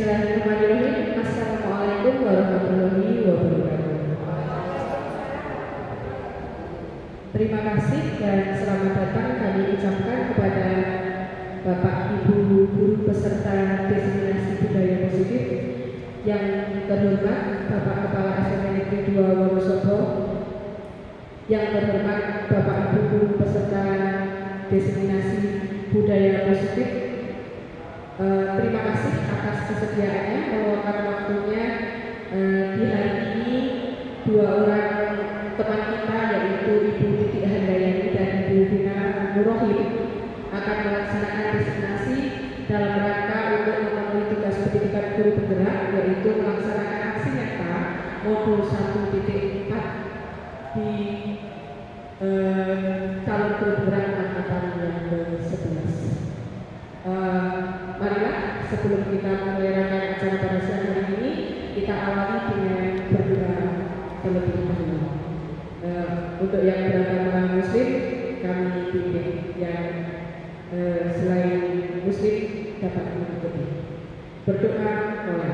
Bismillahirrahmanirrahim. Assalamualaikum warahmatullahi wabarakatuh. Terima kasih dan selamat datang kami ucapkan kepada Bapak Ibu guru peserta Diseminasi Budaya Positif yang terhormat Bapak Kepala SMP Negeri 2 Wonosobo, yang terhormat Bapak Ibu guru peserta Diseminasi Budaya Positif. Terima kasih atas kesediaannya meluangkan waktunya di hari ini. Dua orang teman kita yaitu Ibu Titi Handayani dan Ibu Vina Nurrohim akan melaksanakan diseminasi dalam rangka untuk memenuhi tugas pendidikan guru penggerak, yaitu melaksanakan aksi nyata modul 1.4 di calon guru penggerak angkatan yang ke-11. Marilah sebelum kita memulai acara pada siang hari ini, kita awali dengan berdoa terlebih dahulu. Untuk yang beragama Muslim, kami pimpin, yang selain Muslim dapat mengikuti. Berdoa mulai.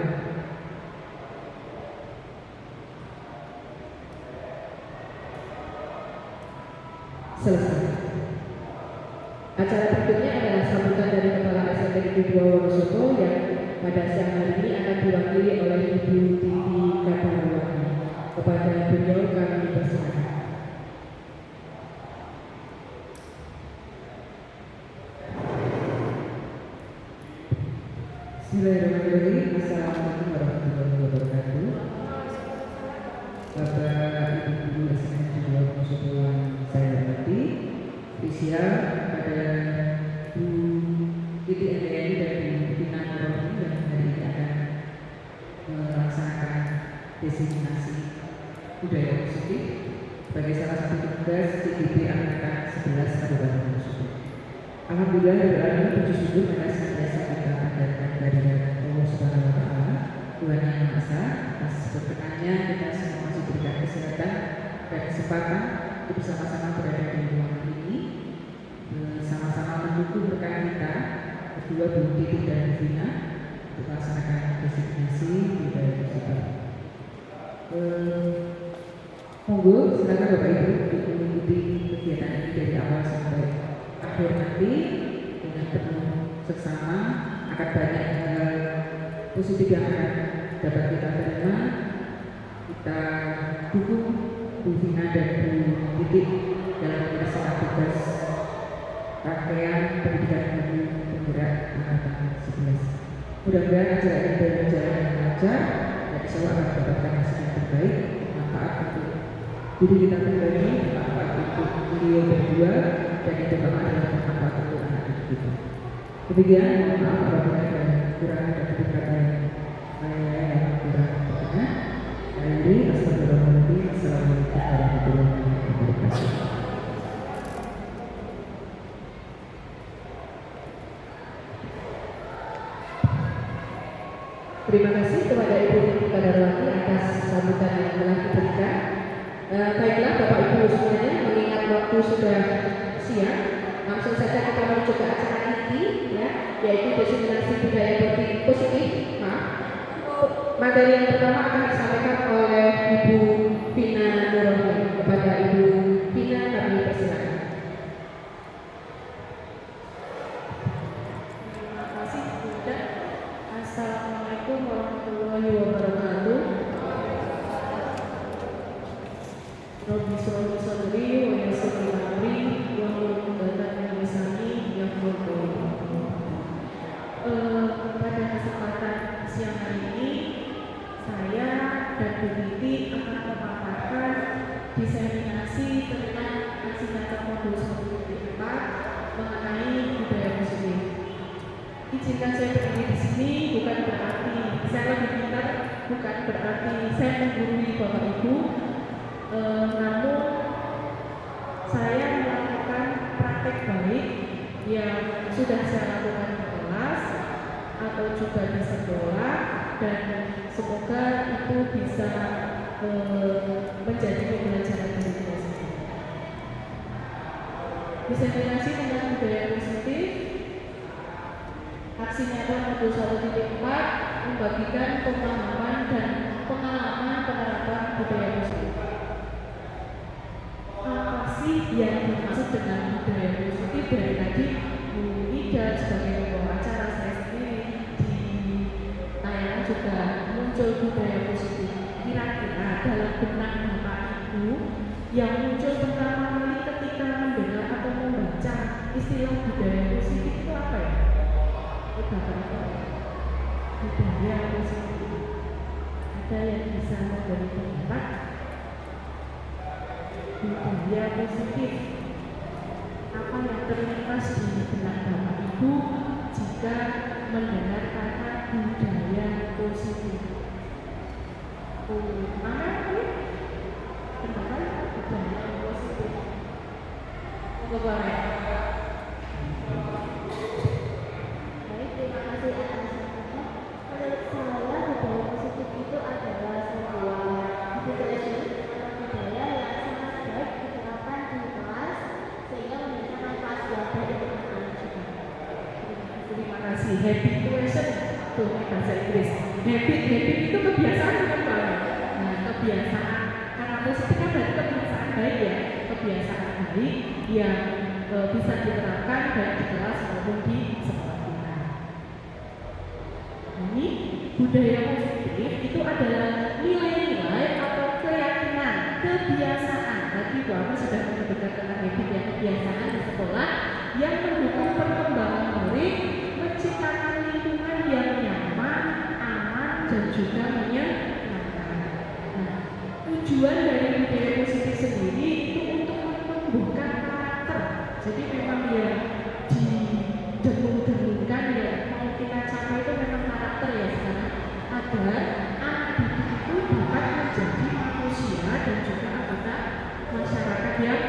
Selesai. Acara berikutnya adalah sambutan dari Kepala SMP Negeri 2 Wonosobo yang pada siang hari ini akan diwakili oleh Ibu Titi Kadarwati. Kepada beliau kami persilakan. Bismillahirrahmanirrahim. Assalamualaikum warahmatullahi wabarakatuh. Bapak Ibu guru SMP Negeri 2 Wonosobo yang saya hormati, spesial pada Bu Titi Handayani dan Bu Vina Nurrohim yang hari ini akan melaksanakan diseminasi budaya positif sebagai salah satu tugas CGP angkatan 11 Kabupaten Wonosobo. Alhamdulillah, puji syukur pada senantiasa kita panjatkan kehadirat Allah Subhanahu wa Ta'ala, Tuhan Yang Maha Esa, atas berkenannya kita semua masih diberikan kesehatan dan kesempatan untuk bersama-sama berada di ruangan ini, sama-sama mendukung rekan kita kedua Bu Titi dan Vina untuk melaksanakan diseminasi budaya positif. Monggo silakan Bapak Ibu untuk mengikuti kegiatan ini dari awal sampai akhir nanti dengan penuh seksama. Akan banyak hal positif yang akan dapat kita terima. Kita dukung Bu Vina dan Bu Titi dalam melaksanakan tugas rangkaian pendidikan guru penggerak angkatan 11. Mudah-mudahan acara ini berjalan dengan lancar dan insya Allah akan mendapatkan hasil yang terbaik, manfaat untuk guru kita pribadi, manfaat untuk beliau berdua, dan yang terutama adalah manfaat untuk anak-anak kita. Demikian, mohon maaf apabila ada kekurangan dan kekurangan saya yang kurang berkenan. Saya Yuri, astagfirullahaladzim. Assalamualaikum warahmatullahi wabarakatuh. Terima kasih kepada Ibu Titi Kadarwati atas sambutan yang telah diberikan. Baiklah Bapak Ibu semuanya, mengingat waktu sudah siang, langsung saja kita menuju ke acara inti, ya, yaitu diseminasi budaya positif. Materi yang pertama akan disampaikan oleh Ibu Vina Nurrohim. Kepada Ibu Vina kami persilakan. Terima kasih Bunda. Assalamualaikum warahmatullahi wabarakatuh. Robbi sholli sadri wa yassir li amri wahlul 'uqdatam min lisani yafqahu qawli. Pada kesempatan siang hari ini, saya dan Bu Titi akan memaparkan diseminasi tentang aksi nyata modul 1.4 mengenai budaya positif. Izinkan saya berdiri di sini bukan berarti saya lebih pintar, bukan berarti saya menggurui Bapak Ibu, namun saya melakukan praktek baik yang sudah saya lakukan di kelas atau juga di sekolah, dan semoga itu bisa menjadi pembelajaran bagi kita sendiri. Diseminasi tentang budaya positif, aksi nyata modul 1.4 membagikan pemahaman dan pengalaman penerapan budaya positif. Apa sih yang dimaksud dengan budaya positif? Dari tadi Bu Ida sebagai pembawa acara, saya sendiri di tayangan juga muncul budaya positif. Kira-kira dalam benak Bapak Ibu yang muncul pertama kali ketika mendengar atau membaca istilah budaya positif itu apa ya? Bapak Ibu, budaya positif. Ada yang bisa memberi pendapat? Budaya positif. Apa yang terlintas di benak Bapak Ibu jika mendengar kata budaya positif? Mana ini? Pendapat budaya positif. Baik, terima kasih atas waktunya. Menurut saya, budaya positif itu adalah sebuah budaya budaya yang sangat baik diterapkan di kelas sehingga memberikan manfaat yang baik untuk anak-anak juga. Terima kasih. Habituation itu bahasa Inggris. Habit itu kebiasaan bukan Pak? Nah, kebiasaan karena positif kan berarti kebiasaan baik ya, kebiasaan baik yang bisa diterapkan baik di kelas maupun di sekolah kita. Ini budaya positif itu adalah nilai-nilai atau keyakinan, kebiasaan. Tadi Bu Ami sudah menyebutkan tentang habit yang kebiasaan di sekolah yang mendukung perkembangan murid, menciptakan lingkungan yang nyaman, aman, dan juga menyenangkan. Nah, tujuan dari budaya positif sendiri itu untuk menumbuhkan karakter. Jadi memang ya didengung-dengungkan ya mau kita capai itu memang karakter ya sekarang agar anak didik itu dapat menjadi manusia dan juga anggota masyarakat yang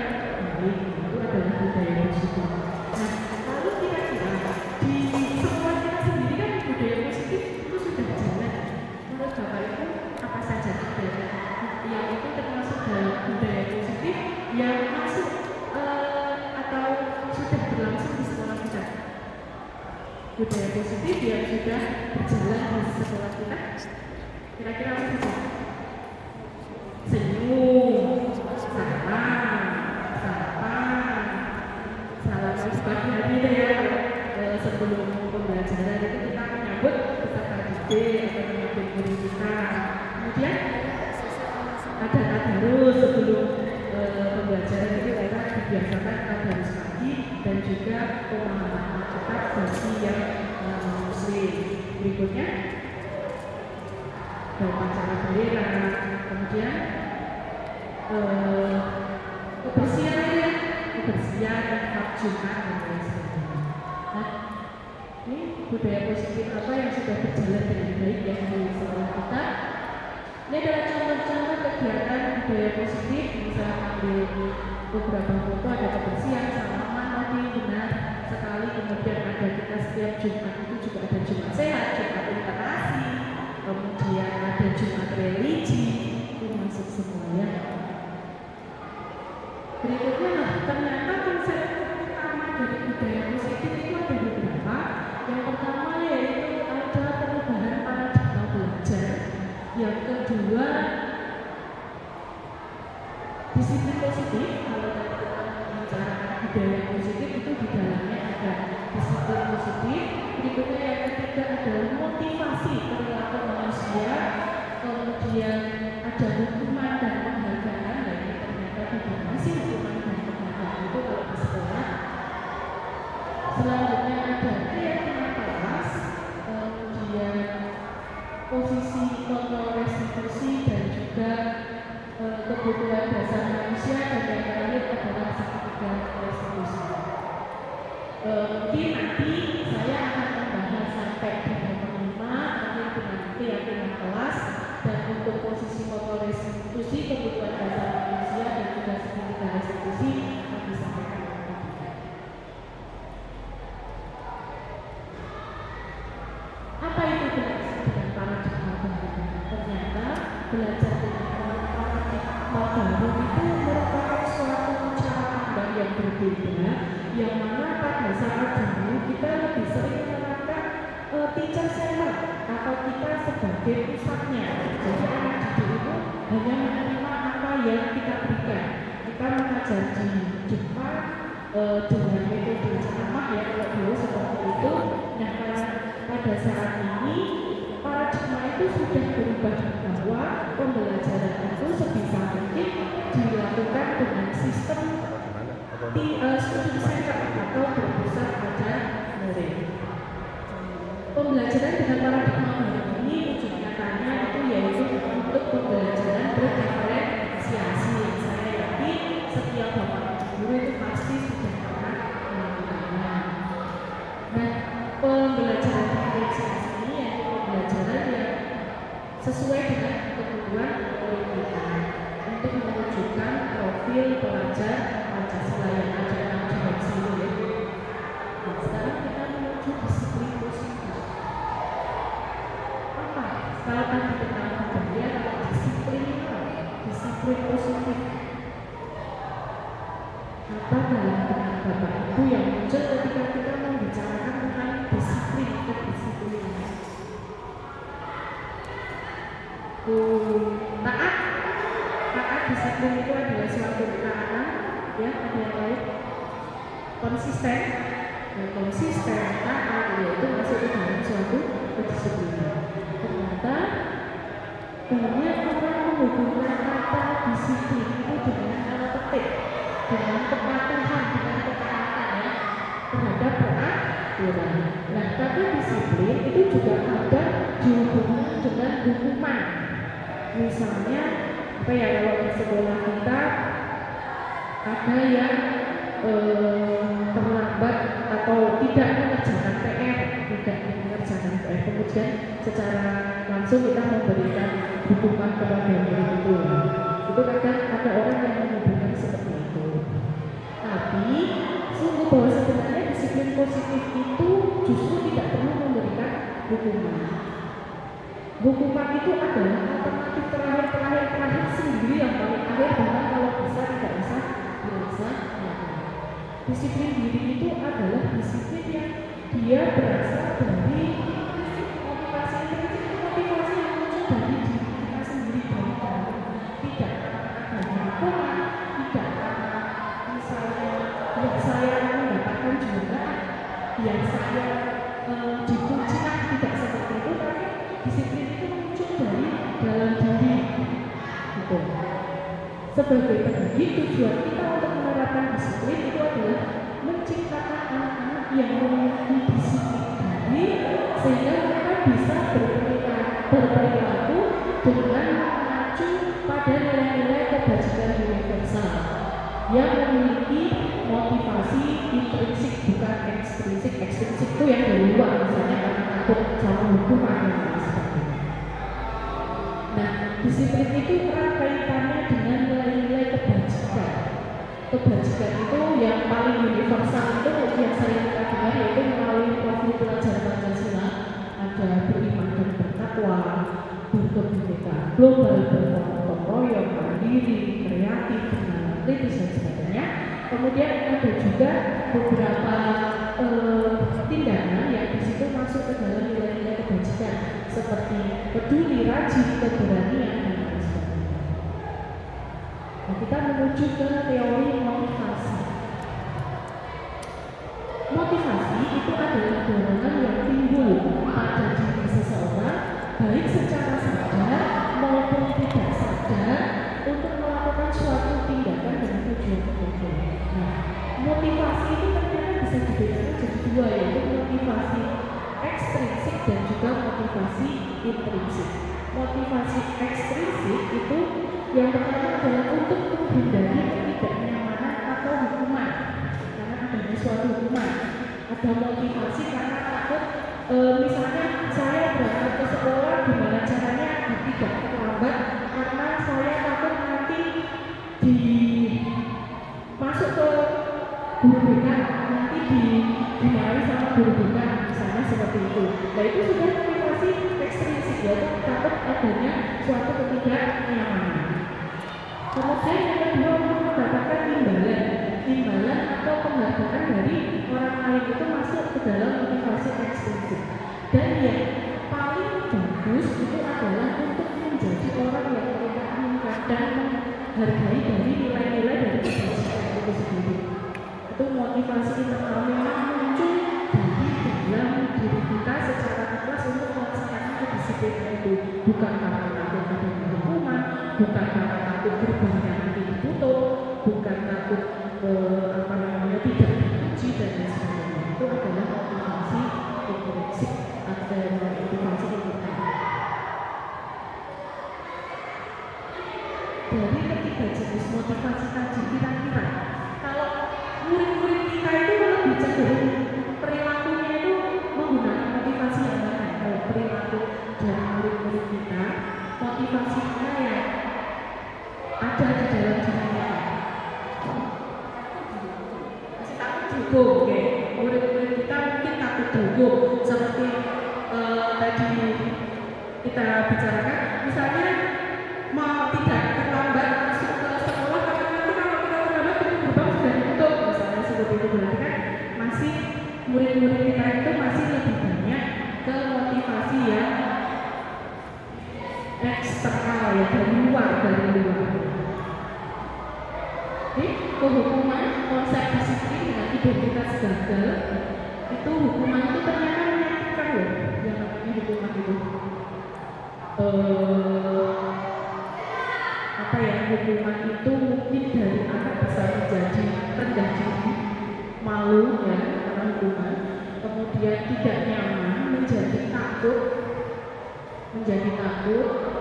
baik. Itu adalah budaya positif. Nah, lalu kira-kira di sekolah kita sendiri kan budaya positif itu sudah jalan. Menurut Bapak Ibu apa saja budaya yang itu termasuk dalam budaya positif yang masuk atau sudah berlangsung di sekolah kita? Budaya positif yang sudah berjalan di sekolah kita kira-kira apa saja? Senyum, salam pagi hari itu ya. Sebelum pembelajaran itu kita menyambut peserta didik atau menyambut guru kita. Kemudian ada tadarus sebelum pembelajaran itu kita dibiasakan tadarus pagi dan juga pemahaman kitab bagi yang muslim. Berikutnya ada upacara bendera, kemudian kebersihan Jumat dan lain sebagainya. Nah, ini budaya positif apa yang sudah berjalan dengan baik ya di sekolah kita? Ini adalah contoh-contoh kegiatan budaya positif. Bisa ambil beberapa foto, ada kebersihan, salaman, tadi benar sekali. Kemudian ada kita setiap Jumat itu juga ada Jumat sehat, Jumat literasi, kemudian ada Jumat religi, itu masuk semuanya. Berikutnya, ternyata konsep utama dari budaya positif itu ada beberapa. Yang pertama yaitu ada perubahan paradigma belajar. Yang kedua, disiplin positif. Kalau kita bicara budaya positif itu di dalamnya ada disiplin positif. Berikutnya yang ketiga adalah motivasi perilaku manusia. Kemudian ada hukuman dan penghargaan. Masih hukuman dan penghargaan itu kalau di sekolah. Selanjutnya ada keyakinan kelas, kemudian posisi kontrol restitusi dan juga kebutuhan dasar manusia, dan yang terakhir adalah sertifikat restitusi. Mungkin nanti saya akan membahas sampai di nomor 5 terkait dengan keyakinan kelas, dan untuk posisi kontrol restitusi, kebutuhan dasar manusia dan juga sertifikat restitusi akan disampaikan nanti. Apa itu belajar dengan paradigma baru? Ternyata belajar dengan paradigma baru itu merupakan suatu cara pandang yang berbeda, yang mana pada saat dulu kita lebih sering menerapkan teacher center atau kita sebagai pusatnya. Jadi anak didik itu hanya menerima apa yang kita berikan. Kita mengajar di Jepang dengan metode ceramah ya kalau dulu seperti itu. Nah pada saat ini paradigma itu sudah berubah bahwa pembelajaran itu sebisa mungkin dilakukan dengan sistem student center atau berpusat pada murid. Pembelajaran dengan paradigma baru ini wujud nyatanya itu yaitu untuk pembelajaran berdiferensiasi. Saya yakin setiap bapak guru itu pasti sudah pernah melakukannya. Nah, pembelajaran diferensiasi ini yaitu pembelajaran yang sesuai dengan kebutuhan murid kita untuk menunjukkan profil pelajar Pancasila yang ada dalam dimensi ini ya. Nah, sekarang kita menuju disiplin positif. Apa? Kalau tadi kita berbicara tentang disiplin apa? Disiplin positif. Apa dalam benak Bapak Ibu yang muncul ketika kita membicarakan tentang disiplin kedisiplinan? Taat disiplin itu adalah suatu kata ya, ada yang lain konsisten dan konsisten taat yaitu masuk ke dalam suatu kedisiplinan. Ternyata banyak orang menghubungkan kata disiplin itu dengan kata petik, dengan kepatuhan, dengan ketaatan ya, terhadap peraturan. Nah, kata disiplin itu juga ada dihubungkan dengan hukuman. Misalnya apa ya, kalau di sekolah kita ada yang terlambat atau tidak mengerjakan PR, kemudian secara langsung kita memberikan hukuman kepada murid itu. Itu kadang ada orang yang menghubungkan seperti itu. Tapi sungguh bahwa sebenarnya disiplin positif itu justru tidak perlu memberikan hukuman. Hukuman itu adalah alternatif terakhir sendiri yang paling akhir, bahkan kalau bisa tidak usah dilaksanakan. Disiplin diri itu adalah disiplin yang dia berasal dari motivasi yang muncul dari diri kita sendiri, dari dalam, tidak karena hukuman, tidak karena misalnya yang saya mendapatkan juga, yang saya dipuji, tidak seperti itu, tapi disiplin itu muncul dari dalam diri gitu. Sebagai pendidik, tujuan kita untuk menerapkan disiplin itu adalah menciptakan anak-anak yang memiliki disiplin diri sehingga mereka bisa berperilaku dengan mengacu pada nilai-nilai kebajikan universal yang memiliki motivasi intrinsik bukan ekstrinsik. Ekstrinsik itu yang dari luar, misalnya karena takut sama hukuman dan lain sebagainya. Nah, disiplin itu erat kaitannya dengan nilai-nilai kebajikan. Kebajikan itu yang paling universal itu yang sering kita dengar yaitu melalui profil pelajar Pancasila ada beriman dan bertakwa, berkebinekaan global, bergotong royong, mandiri, kreatif, kritis dan sebagainya. Kemudian ada juga beberapa tindakan yang di situ masuk ke dalam nilai-nilai kebajikan seperti peduli, rajin, keberanian dan lain sebagainya. Nah, kita menuju ke teori motivasi. Motivasi itu adalah dorongan yang timbul pada diri seseorang baik secara sadar maupun tidak sadar untuk melakukan suatu tindakan dengan tujuan tertentu. Nah, motivasi itu ternyata bisa dibedakan jadi dua, yaitu motivasi ekstrinsik dan juga motivasi intrinsik. Motivasi ekstrinsik itu yang pertama adalah untuk menghindari ketidaknyamanan atau hukuman karena adanya suatu hukuman. Ada motivasi karena takut, misalnya saya berangkat ke sekolah, gimana caranya tidak terlambat karena saya takut nanti masuk ke guru BK, nanti dimarahi sama guru BK, misalnya seperti itu. Nah, itu sudah motivasi ekstrinsik, yaitu takut adanya suatu ketidaknyamanan. Kemudian yang kedua, untuk mendapatkan imbalan atau penghargaan dari orang lain itu masuk ke dalam motivasi ekstrinsik. Dan yang paling bagus bagus itu adalah untuk menjadi orang yang mereka inginkan dan menghargai dari nilai-nilai dari kebajikan itu sendiri. Itu motivasi internal memang muncul dari dalam diri kita secara ikhlas untuk melaksanakan kedisiplinan itu, bukan karena takut ada hukuman, bukan karena takut gerbangnya nanti ditutup, bukan takut tidak dipuji dan lain sebagainya. Itu adalah motivasi intrinsik atau motivasi internal. Dari ketiga jenis motivasi tadi, kira-kira kalau murid-murid kita itu lebih cenderung perilakunya itu menggunakan motivasi yang mana? Kalau perilaku dari murid-murid kita, motivasinya yang ada di dalam diri kita. Masih takut dihukum, oke? Murid-murid kita mungkin takut dihukum, seperti tadi kita bicarakan, misalnya mau tidak terlambat masuk ke sekolah karena nanti kalau kita terlambat pintu gerbang sudah ditutup, misalnya seperti itu. Berarti kan masih murid-murid kita itu masih lebih banyak ke motivasi yang eksternal ya, dari luar. Jadi kehukuman, konsep disiplin dengan identitas gagal itu, hukuman itu ternyata menyakitkan loh, yang namanya hukuman itu. Hukuman itu mungkin dari anak bisa menjadi rendah diri, malu ya karena hukuman, kemudian tidak nyaman, menjadi takut,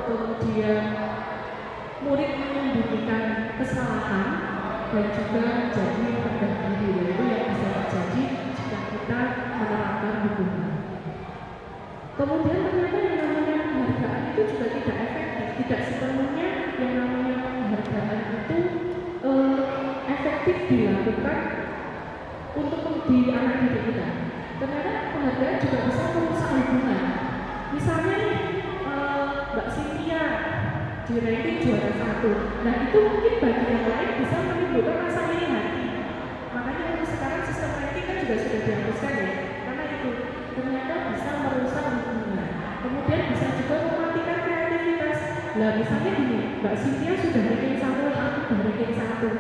kemudian murid menyembunyikan kesalahan dan juga menjadi rendah diri. Itu yang bisa terjadi jika kita menerapkan hukuman. Kemudian ternyata yang namanya penghargaan itu juga tidak efektif, tidak sepenuhnya yang namanya penghargaan itu efektif dilakukan untuk di anak didik kita. Ternyata penghargaan juga bisa merusak hubungan. Misalnya nih, Mbak Cynthia di ranking juara 1. Nah itu mungkin bagi yang lain bisa menimbulkan rasa iri hati. Makanya untuk sekarang sistem ranking kan juga sudah dihapuskan ya. Karena itu ternyata bisa merusak hubungan. Kemudian bisa juga mematikan kreativitas. Nah misalnya gini, Mbak Cynthia sudah ranking 1, aku sudah ranking 1,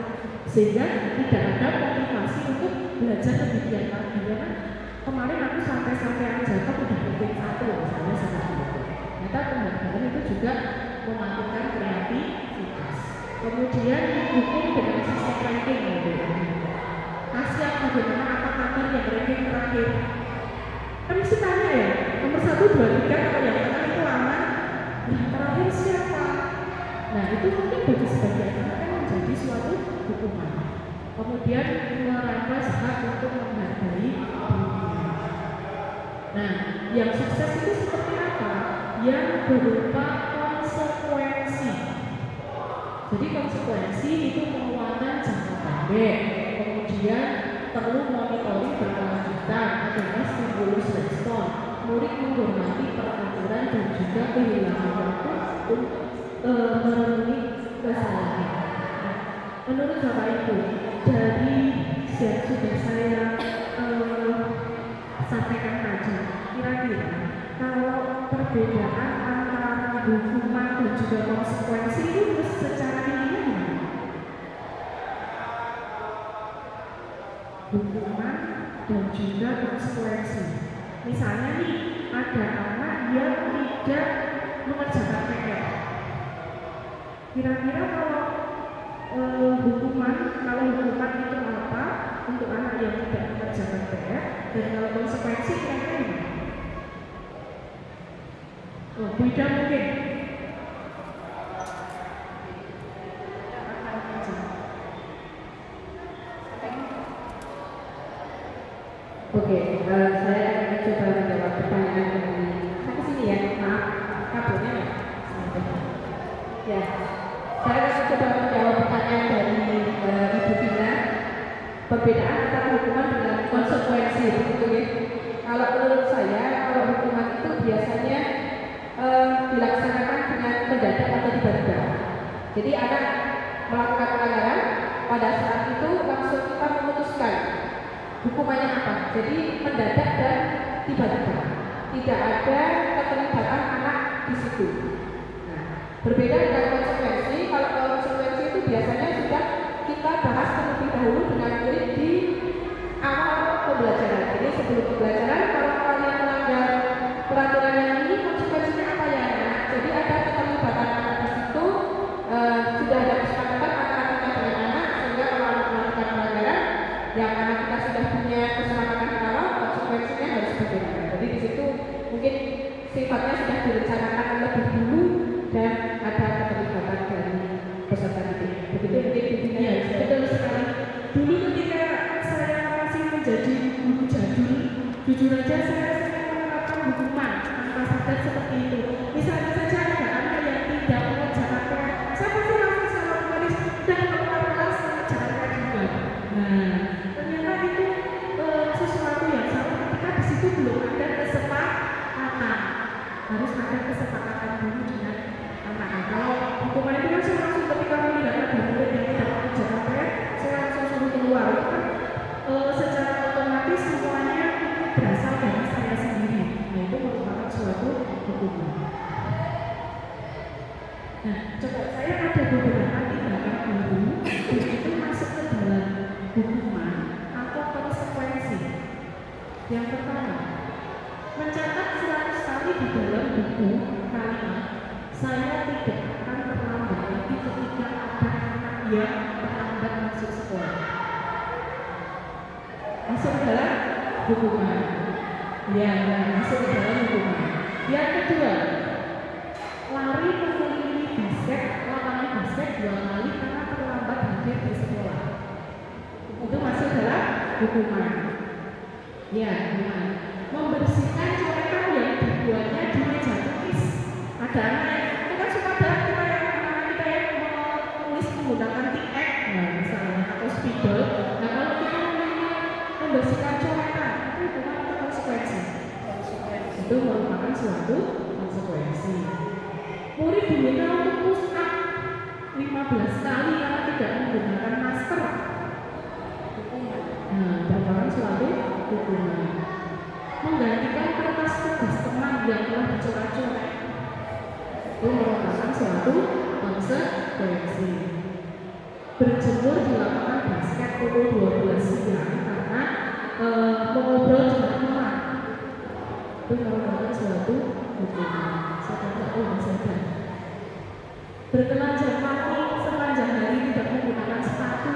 sehingga tidak ada motivasi untuk belajar lebih giat lagi. Karena kemarin aku sampai aja, aku udah ranking 1, misalnya seperti itu. Ternyata penghargaan itu juga mematikan kreativitas. Kemudian dihukum dengan sistem ranking gitu. Kasihan bagaimana apa kabar yang ranking terakhir. Kan mesti tanya ya, nomor 1, 2, 3 kalau yang tengah itu aman, yang terakhir siapa? Nah itu mungkin bagi sebagian anak kan menjadi suatu hukuman. Kemudian merampas hak untuk menghargai diri. Nah yang sukses itu seperti apa? Yang berupa konsekuensi. Jadi konsekuensi itu penguatan jangka pendek, kemudian perlu monitoring berkelanjutan, adanya stimulus respon, murid menghormati peraturan dan juga kehilangan waktu untuk memenuhi kesalahan. Nah, menurut Bapak Ibu, dari yang sudah saya sampaikan tadi, kira-kira kalau perbedaan antara hukuman dan juga konsekuensi itu secara ilmiah gimana? Hukuman dan juga konsekuensi. Misalnya nih, ada anak yang tidak mengerjakan PR. Kira-kira kalau hukuman itu apa untuk anak yang tidak mengerjakan PR, dan kalau konsekuensi kira-kira gimana? Beda mungkin. Oke, saya akan coba menjawab pertanyaan dari sampai sini ya. Maaf, kabelnya ya. Ya, saya akan coba menjawab pertanyaan dari Ibu Vina. Perbedaan antara hukuman dengan konsekuensi, begitu ya. Kalau menurut saya, kalau hukuman itu biasanya dilaksanakan dengan mendadak atau tiba-tiba. Jadi anak melakukan pelanggaran, pada saat itu langsung kita memutuskan hukumannya apa. Jadi mendadak dan tiba-tiba. Tidak ada keterlibatan anak di situ. Nah, berbeda dengan konsekuensi. Kalau konsekuensi itu biasanya sudah kita bahas terlebih dahulu dengan murid di awal pembelajaran. Jadi sebelum pembelajaran, kalau kalian melanggar peraturan yang ini, konsekuensinya apa ya? Nah, jadi ada keterlibatan anak di situ, sudah ada kesepakatan antara kita dengan anak, sehingga kalau anak melakukan pelanggaran, yang mana kita sudah punya kesepakatan di awal, konsekuensinya harus bagaimana. Jadi di situ mungkin sifatnya sudah direncanakan lebih dulu dan ada keterlibatan dari peserta didik. Begitu mungkin intinya Iya, ya. betul sekali. Dulu ketika saya masih menjadi guru jadul, jujur aja saya sering menerapkan hukuman tanpa sadar seperti itu. Misalnya saja ada anak yang tidak mengerjakan PR, saya pasti langsung secara otomatis dan keluar kelas mengerjakan PR juga. Nah, ternyata itu sesuatu yang salah ketika di situ belum ada kesepakatan. Harus ada kesepakatan dulu dengan anak. Kalau hukuman itu kan saya langsung ketika melihat ada murid yang tidak mengerjakan PR, saya langsung suruh keluar. Itu kan secara otomatis semuanya berasal dari saya sendiri. Nah, itu merupakan suatu hukuman. Nah, coba saya ada beberapa tindakan guru itu masuk ke dalam hukuman atau konsekuensi. Yang pertama, mencatat 100 kali di dalam buku kalimat saya tidak akan terlambat lagi ketika ada anak yang terlambat masuk sekolah. Masuk ke dalam hukuman. Ya, masuk ke dalam hukuman. Yang kedua, lari mengelilingi lapangan basket 2 kali karena terlambat hadir di sekolah. Itu masuk dalam hukuman. Ya, hukuman. Membersihkan coretan yang dibuatnya di meja tulis. Ada anak yang itu kan suka ada kita yang anak kita yang menulis menggunakan tiek, nah misalnya atau spidol. Nah kalau kita membersihkan coretan itu bukan untuk konsekuensi. Itu merupakan suatu konsekuensi. Murid diminta untuk push up 15 kali karena tidak menggunakan masker. Nah, merupakan suatu hukuman. Menggantikan kertas tugas teman yang telah dicoret-coret itu merupakan suatu konsekuensi. Berjemur di lapangan basket pukul 12 siang karena mengobrol dengan teman itu merupakan suatu hukuman. Saya tidak tahu maksudnya. Bertelanjang kaki sepanjang hari tidak menggunakan sepatu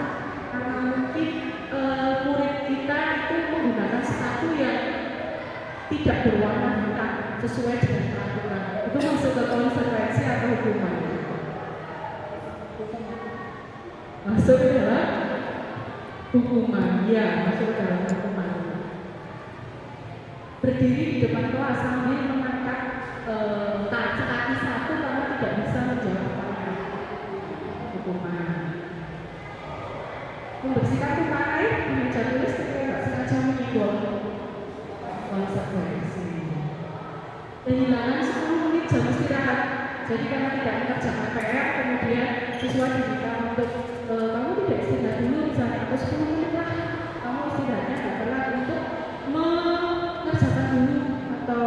karena mungkin murid kita itu menggunakan sepatu yang tidak berwarna hitam sesuai dengan peraturan. Itu masuk ke konsekuensi atau hukuman. Masuk ke dalam hukuman. Ya, masuk ke dalam hukuman. Berdiri di depan kelas sambil mengangkat kaki satu karena tidak bisa menjawab pertanyaan. Hukuman. Membersihkan tumpahan air di meja tulis ketika tidak sengaja menyinggung. Konsekuensi. Kehilangan 10 menit jam istirahat. Jadi karena tidak mengerjakan PR, kemudian siswa diminta untuk kamu tidak istirahat dulu misalnya atau 10 menit lah kamu istirahatnya tidak telat untuk mengerjakan dulu atau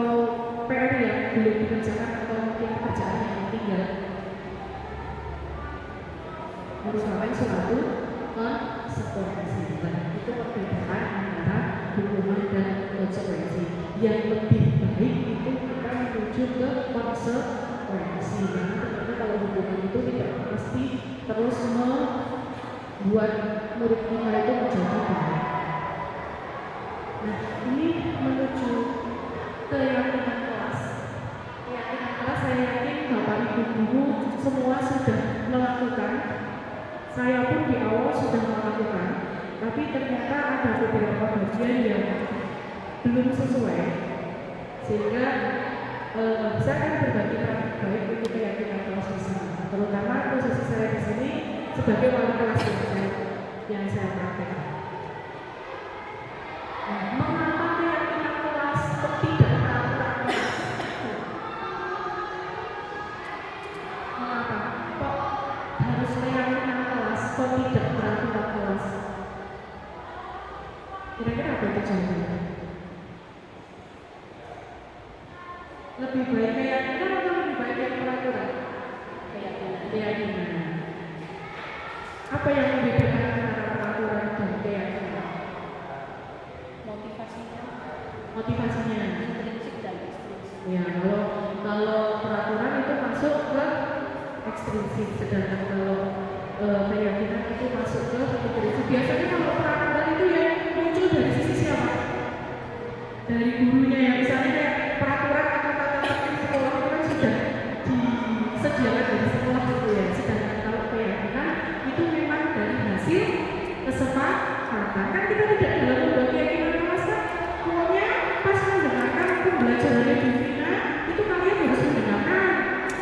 PR yang belum dikerjakan atau mungkin pekerjaan yang tinggal. Merupakan suatu konsekuensi. Itu perbedaan antara hukuman dan konsekuensi. Yang lebih baik itu kita menuju ke konsekuensi. Karena ternyata kalau hukuman itu tidak pasti terus membuat murid kita itu menjadi baik. Nah, ini menuju keyakinan kelas. Keyakinan kelas saya yakin Bapak Ibu guru semua sudah melakukan. Saya pun di awal sudah melakukan, tapi ternyata ada beberapa bagian yang belum sesuai, sehingga saya akan berbagi baik itu keyakinan kelas di sini, terutama posisi saya di sini sebagai wali kelas yang saya praktekkan. Nah, mengapa keyakinan kelas tidak melakukan? Mengapa? Kok harus keyakinan kelas kok tidak peraturan kelas? Kira-kira apa itu jawabannya? Lebih baik keyakinan atau lebih keyakinan. Apa yang membedakan antara peraturan dan keyakinan? Motivasinya. Intrinsik dan ekstrinsik. Ya, kalau peraturan itu masuk ke ekstrinsik, sedangkan kalau keyakinan itu masuk ke intrinsik. Biasanya kalau peraturan itu ya muncul dari sisi siapa? Dari gurunya ya, misalnya kayak peraturan atau tata tertib sekolah itu kan sudah disediakan dari sekolah gitu ya. Sedangkan kalau keyakinan itu memang dari hasil kesepakatan. Kan kita tidak dalam membuat keyakinan kelas kan. Pokoknya pas mendengarkan pembelajarannya Bu Vina, itu kalian harus mendengarkan.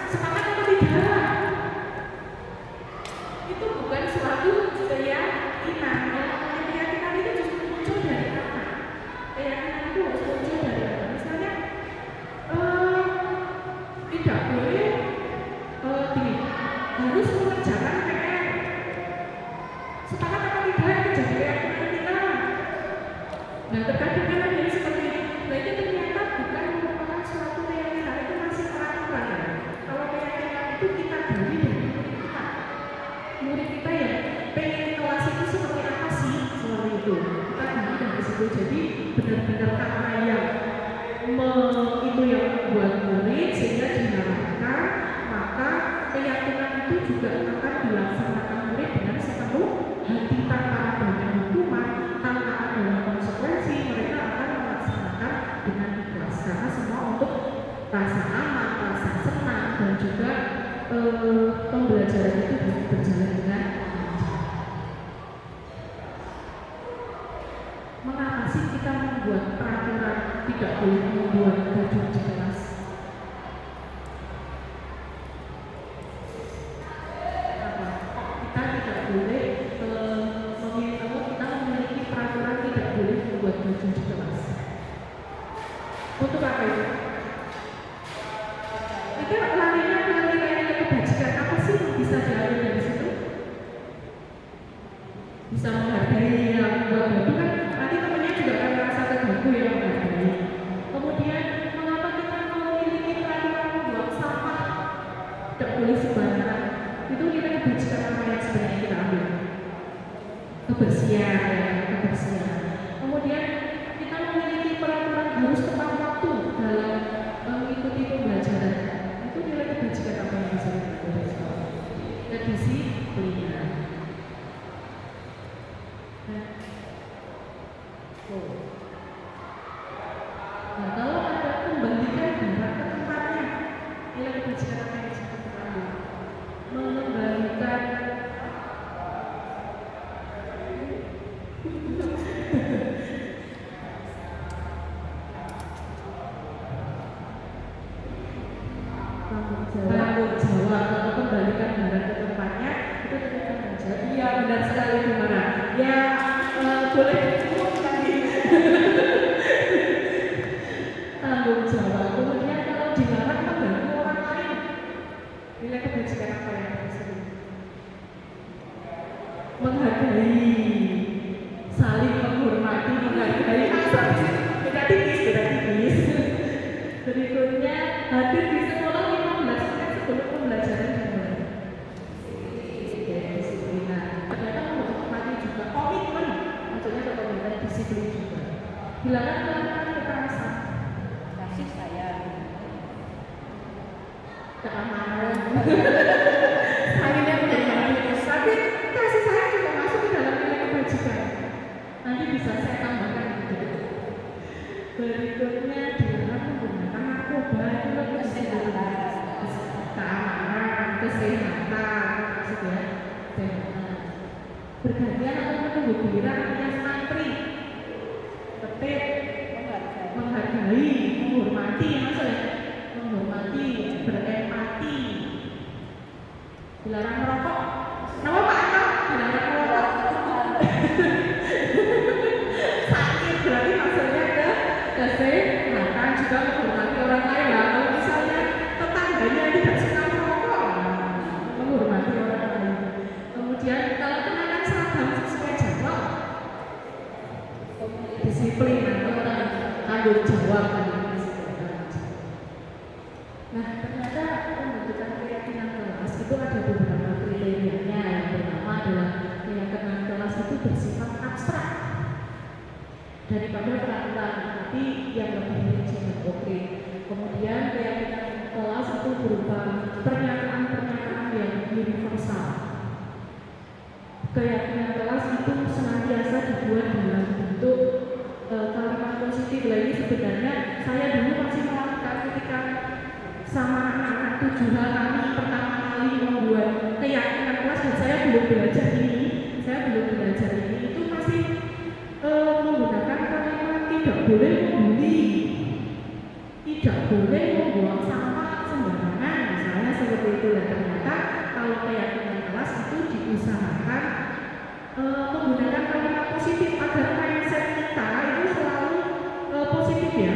Sepakat atau tidak? Itu bukan suatu keyakinan. Yang namanya keyakinan itu justru muncul dari apa? Keyakinan itu harus muncul dari apa? Misalnya tidak boleh gini, harus mengerjakan PR. Sepakat atau tidak itu jadi keyakinan kita. Nah terkadang kan ada yang seperti ini. Nah itu ternyata bukan merupakan suatu keyakinan, itu masih peraturan ya. Kalau keyakinan itu kita gali dari murid kita. Murid kita ya pengen kelas itu seperti apa sih, seperti itu. Kita gali dari situ. Jadi benar-benar karena yang itu yang membuat murid sehingga diharapkan, maka keyakinan itu juga akan dilaksanakan murid dengan sepenuh hati tanpa adanya hukuman, tanpa adanya konsekuensi. Mereka akan melaksanakan dengan ikhlas karena semua untuk rasa aman, rasa senang, dan juga pembelajaran itu bisa berjalan dengan lancar. Mengapa sih kita membuat peraturan tidak boleh membuat baju di kelas? Apa? Kita tidak boleh kita memiliki peraturan tidak boleh membuat baju di kelas. Untuk apa itu? Itu larinya ke nilai-nilai kebajikan. Apa sih yang bisa diambil dari situ? Bisa menghargai yang membuat baju kan nanti temennya juga akan merasa terganggu yang menghargai. Kemudian mengapa kita memiliki peraturan membuang sampah tidak boleh sembarangan? Itu nilai kebajikan apa yang sebenarnya kita ambil? Kebersihan ya, kebersihan. Kemudian kita memiliki peraturan harus tepat waktu dalam mengikuti pembelajaran. Itu nilai kebajikan apa yang bisa kita ambil? Kedisiplinan. Nah, kalau ada kembalikan barang ke tempatnya, nilai kebajikan apa yang bisa kita ambil? Mengembalikan tanggung jawab atau kembalikan barang ke tempatnya itu ternyata tanggung jawab. Iya benar sekali Bu Mara. Ya boleh disebut lagi. Tanggung jawab. Kemudian kalau dilarang mengganggu orang lain, nilai kebajikan apa yang bisa? Menghargai, saling menghormati, menghargai. Beda tipis. Berikutnya hadir di sekolah 15 menit sebelum pembelajaran dimulai. Disiplinan. Ternyata menghormati juga komitmen. Maksudnya komitmen disiplin juga. Dilarang melakukan kekerasan. Kasih sayang. Keamanan. Sayangnya menjadi harus. Tapi kasih sayang juga masuk ke dalam nilai kebajikan. Nanti bisa saya tambahkan gitu. Berikutnya dilarang menggunakan narkoba itu lebih keamanan, kesehatan, maksudnya kesehatan. Bergantian atau menunggu giliran alias antri, tertib, menghargai, menghormati, maksudnya menghormati, berempati. Dilarang merokok. Nama Pak Anto? Dilarang merokok. Sakit berarti maksudnya ke kesehatan, juga menghormati orang lain. Lah kalau misalnya tetangganya tidak suka merokok, menghormati orang lain. Kemudian kalau kenakan seragam sesuai jadwal, disiplin atau tanggung jawab. Nah ternyata pembentukan keyakinan kelas itu itu ada beberapa kriterianya. Yang pertama adalah keyakinan kelas itu bersifat abstrak daripada peraturan, tapi yang lebih rinci dan konkret. Kemudian keyakinan kelas itu berupa pernyataan-pernyataan yang universal. Keyakinan kelas itu senantiasa dibuat dalam bentuk kalimat positif. Lah ini sebenarnya saya dulu masih melakukan ketika sama anak-anak 7 hal kami pertama kali membuat keyakinan kelas, dan saya belum belajar ini itu masih menggunakan kalimat tidak boleh membuli, tidak boleh membuang sampah sembarangan, misalnya seperti itu. Dan ternyata kalau keyakinan kelas itu diusahakan menggunakan kalimat positif agar mindset kita itu selalu positif ya.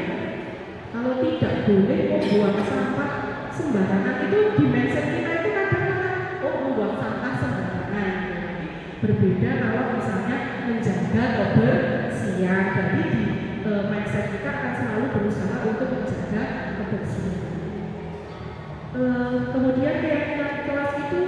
Kalau tidak boleh membuang sampah sembarangan itu di mindset kita itu kadang-kadang membuang sampah sembarangan. Berbeda kalau misalnya menjaga kebersihan, jadi di mindset kita akan selalu berusaha untuk menjaga kebersihan. Kemudian keyakinan kelas itu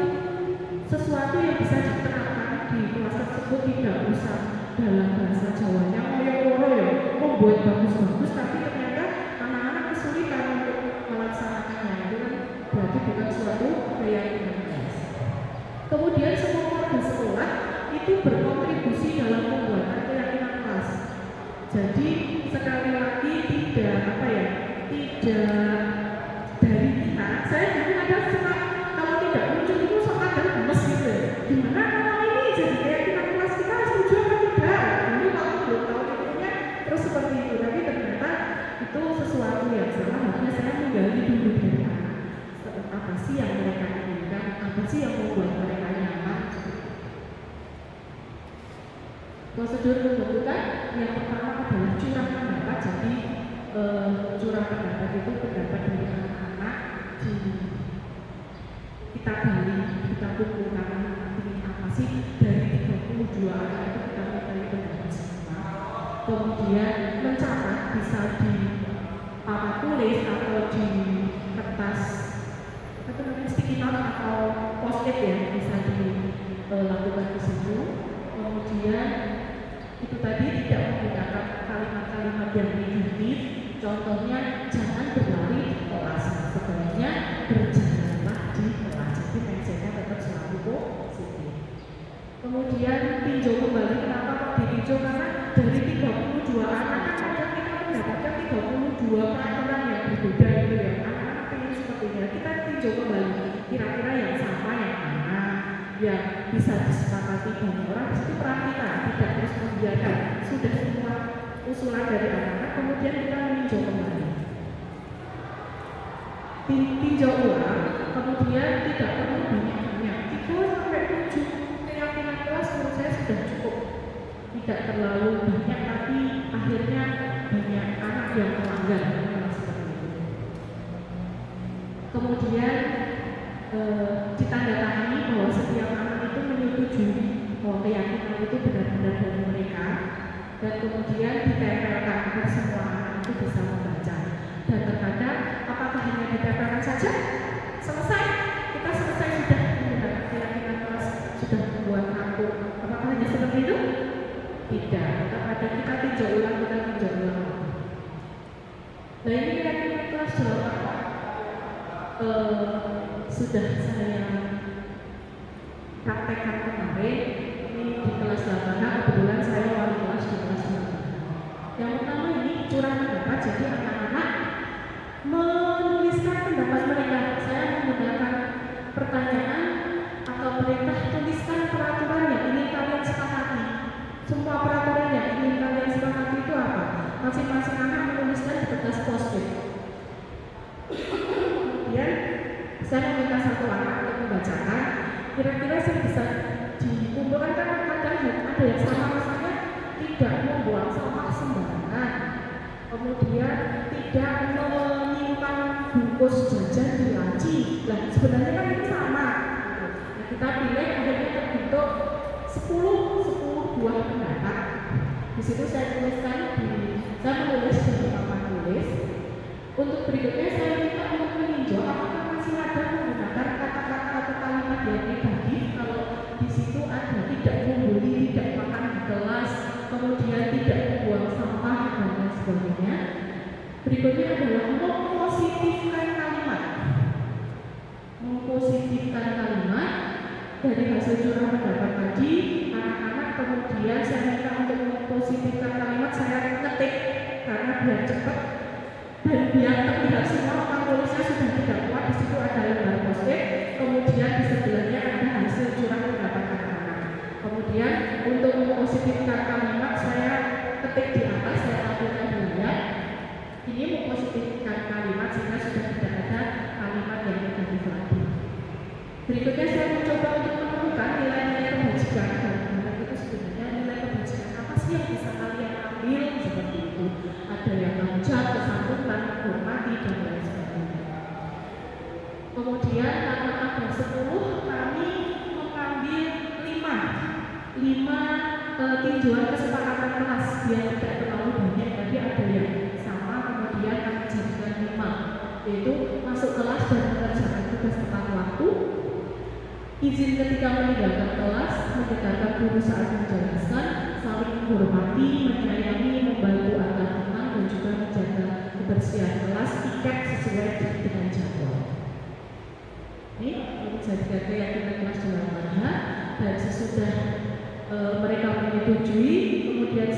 sesuatu yang bisa diterapkan di kelas tersebut, tidak usah dalam bahasa Jawanya ngoyo-ngoyo ya, membuat bagus-bagus tapi ternyata anak-anak kesulitan untuk melaksanakannya. Itu kan berarti bukan suatu keyakinan kelas. Kemudian semua warga sekolah itu berkontribusi dalam pembuatan keyakinan kelas. Jadi sekali lagi tidak tidak dari kita. Saya dulu ada suka kalau tidak muncul itu suka dan gemes gitu. Gimana kalau ini jadi keyakinan kelas kita setuju atau tidak? Dulu kalau belum tahu itunya terus seperti itu. Tapi ternyata itu sesuatu yang salah. Makanya saya menggali dulu dari anak. Apa sih yang mereka inginkan? Apa sih yang membuat mereka nyaman? Prosedur pembentukan yang pertama adalah curah pendapat. Jadi curah pendapat itu pendapat dari anak-anak kita gali, kita kumpulkan ini apa sih dari 32 anak itu kita minta pendapat semua. Kemudian mencatat bisa di papan tulis atau di kertas sticky note atau post-it ya, bisa dilakukan di situ. Kemudian itu tadi tidak menggunakan kalimat-kalimat yang negatif. Contohnya jangan berlari di kelas, sebaiknya berjalanlah di kelas. Jadi mindsetnya tetap selalu positif. Kemudian tinjau kembali. Kenapa kok ditinjau? Karena dari 32 anak kadang kita mendapatkan 32 peraturan yang berbeda gitu ya. Anak-anak pengen sepertinya kita tinjau kembali. Kira-kira yang sama yang mana yang bisa disepakati banyak orang. Di situ peran kita tidak terus membiarkan sudah semua usulan dari anak-anak, kemudian kita meninjau kembali, tinjau ulang. Kemudian tidak perlu banyak-banyak, 3-7 keyakinan kelas menurut saya sudah cukup. Tidak terlalu banyak tapi akhirnya banyak anak yang melanggar seperti itu. Kemudian ditandatangani bahwa setiap anak itu menyetujui bahwa keyakinan itu benar-benar dari mereka, dan kemudian ditempelkan agar semua anak itu bisa membaca. Dan terkadang apakah hanya ditempelkan saja selesai, kita selesai sudah menggunakan keyakinan kelas, sudah membuat kartu, apakah hanya seperti itu? Tidak, terkadang kita tinjau ulang. Nah ini keyakinan kelas dalam apa? Sudah saya praktekkan kemarin ini di kelas 8. Kebetulan saya wali kelas di kelas 8. Yang pertama ini curah pendapat. Jadi anak-anak menuliskan pendapat mereka. Saya menggunakan pertanyaan atau perintah, tuliskan peraturan yang ingin kalian sepakati. Semua peraturan yang ingin kalian sepakati itu apa? Masing-masing anak menuliskan di kertas post-it. Kemudian saya meminta satu anak untuk membacakan. Kira-kira sih bisa dikumpulkan karena kadang ada yang sama, misalnya tidak membuang sampah sembarangan, kemudian tidak menyimpan bungkus jajan di laci. Nah sebenarnya kan itu sama. Nah, kita pilih akhirnya terbentuk 10 buah pendapat. Di situ saya tuliskan saya menulis di papan tulis. Untuk berikutnya saya minta untuk meninjau apakah masih ada menggunakan kata-kata atau kalimat kemudian tidak membuang sampah dan lain sebagainya. Berikutnya adalah mempositifkan kalimat. Mempositifkan kalimat dari hasil curah pendapat tadi, anak-anak kemudian saya minta untuk mempositifkan kalimat, saya ketik karena biar cepat dan biar terlihat semua orang tulisnya sudah tidak kuat. Di situ ada lembar post-it, kemudian di sebelahnya ada hasil curah pendapat anak-anak. Kemudian untuk mempositifkan kalimat saya ketik di atas, saya tampilkan dulu ya. Ini mempositifkan kalimat sehingga sudah tidak ada kalimat yang negatif lagi. Berikutnya saya mencoba untuk menemukan nilai-nilai kebajikan dan itu sebenarnya nilai kebajikan apa sih yang bisa kalian ambil seperti itu. Ada yang mengucap, kesantunan, menghormati dan lain sebagainya. Kemudian karena ada 10, kami mengambil 5 tinjauan kesepakatan kelas biar tidak terlalu banyak. Tadi ada yang sama, kemudian kami jadikan 5, yaitu masuk kelas dan mengerjakan tugas tepat waktu, izin ketika meninggalkan kelas, mendengarkan guru saat menjelaskan, saling menghormati, menyayangi, membantu antar teman dan juga menjaga kebersihan kelas, tiket sesuai dengan jadwal. Ini menjadikan keyakinan kelas dalam mana, dan sesudah mereka menyetujui, kemudian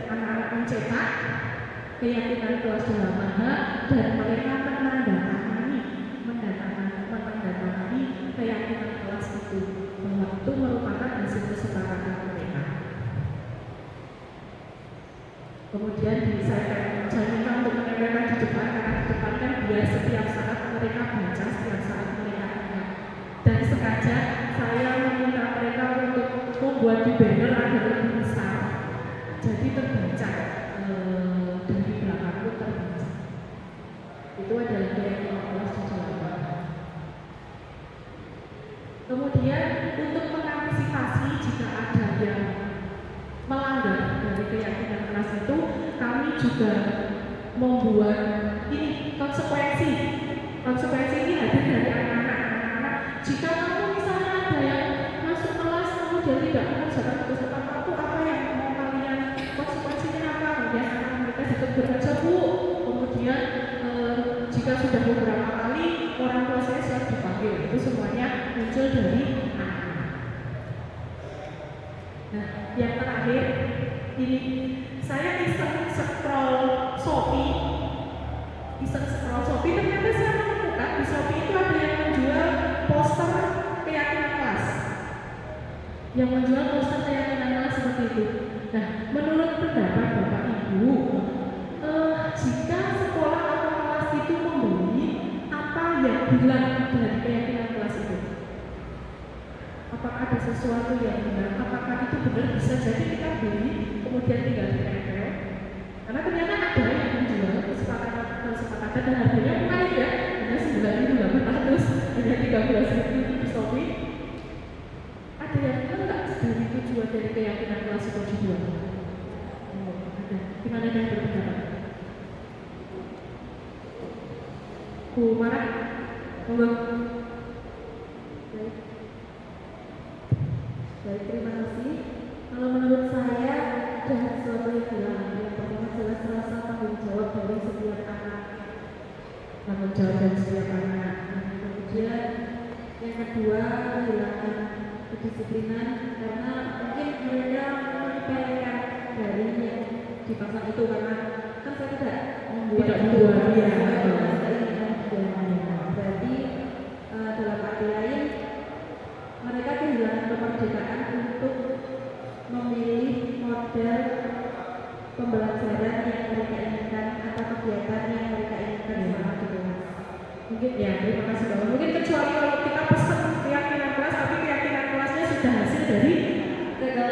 anak-anak mencetak keyakinan kelas dalam mana dan mereka menandatangani keyakinan kelas itu bahwa itu merupakan hasil kesepakatan mereka. Kemudian saya minta untuk menempelkan di depan, karena di depan kan biar setiap saat mereka baca, setiap saat mereka ingat. Dan sengaja saya meminta mereka untuk membuat di banner agar lebih besar, jadi terbaca dari belakang pun terbaca. Itu adalah keyakinan kelas di Jawa. Kemudian untuk mengantisipasi jika ada yang melanggar dari keyakinan kelas itu, kami juga membuat ini konsekuensi. Konsekuensi ini hadir dari anak-anak. Jika kamu misalnya ada yang masuk kelas kemudian tidak mengerjakan tugas tepat waktu, apa yang mau kalian konsekuensinya apa? Kemudian anak mereka ditegur aja Bu. Kemudian jika sudah beberapa kali orang tua saya siap dipanggil, itu semuanya muncul dari anak. Nah, yang terakhir ini saya iseng scroll Shopee, ternyata saya menemukan di Shopee itu ada yang menjual poster keyakinan kelas, seperti itu. Nah, menurut pendapat Bapak Ibu, jika sekolah atau kelas itu membeli, apa yang hilang dari keyakinan kelas itu? Apakah ada sesuatu yang hilang? Apakah itu benar bisa jadi kita beli kemudian tinggal ditempel? Karena ternyata ada yang menjual kesepakatan dan harganya murah ya, hanya 9.800, hanya 13.000 di Shopee. Ada yang bilang nggak dari tujuan dari keyakinan kelas itu dijual? Ada. Gimana yang berpendapat? Bu Mara, monggo. Baik, terima kasih. Kalau menurut saya ada sesuatu yang hilang. Yang pertama jelas rasa tanggung jawab dari setiap anak. Tanggung jawab dari setiap anak. Kemudian yang kedua kehilangan kedisiplinan karena mungkin mereka menyepelekan dari yang dipasang itu karena kan saya tidak membuat berarti dalam arti lain mereka kehilangan kemerdekaan untuk memilih model pembelajaran yang mereka inginkan atau kegiatan yang mereka inginkan selama di kelas. Mungkin ya, terima kasih Bapak. Mungkin kecuali kalau kita pesan keyakinan kelas, tapi keyakinan kelasnya sudah hasil dari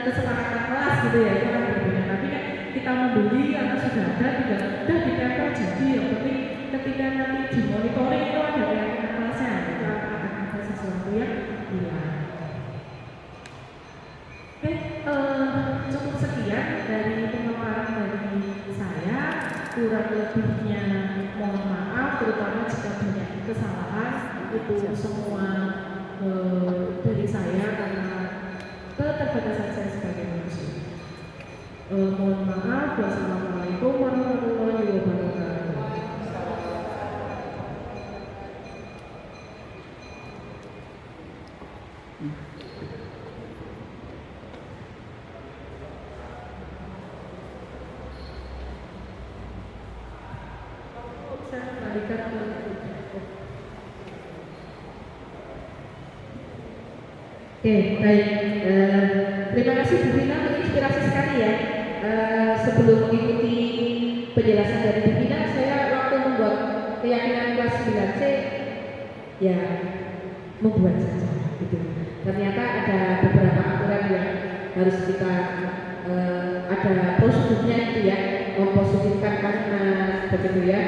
kesepakatan kelas gitu ya, itu kan berbeda. Tapi kan kita membeli atau sudah ada, tidak sudah ditempel jadi yang penting ketika nanti di monitoring itu ada keyakinan kelasnya, itu akan ada sesuatu yang hilang. Oke, cukup sekian dari pemaparan dari saya. Kurang lebihnya mohon maaf, terutama jika banyak kesalahan. Itu semua dari saya karena keterbatasan saya sebagai manusia. Mohon maaf. Wassalamualaikum warahmatullahi wabarakatuh. Saya kembalikan ke Oke, baik. Terima kasih Bu Vina, menginspirasi sekali ya. Sebelum mengikuti penjelasan dari Bu Vina, saya waktu membuat keyakinan kelas 9C, ya membuat saja. Gitu. Ternyata ada beberapa aturan yang harus kita ada prosedurnya gitu ya, mempositifkan karena begitu ya.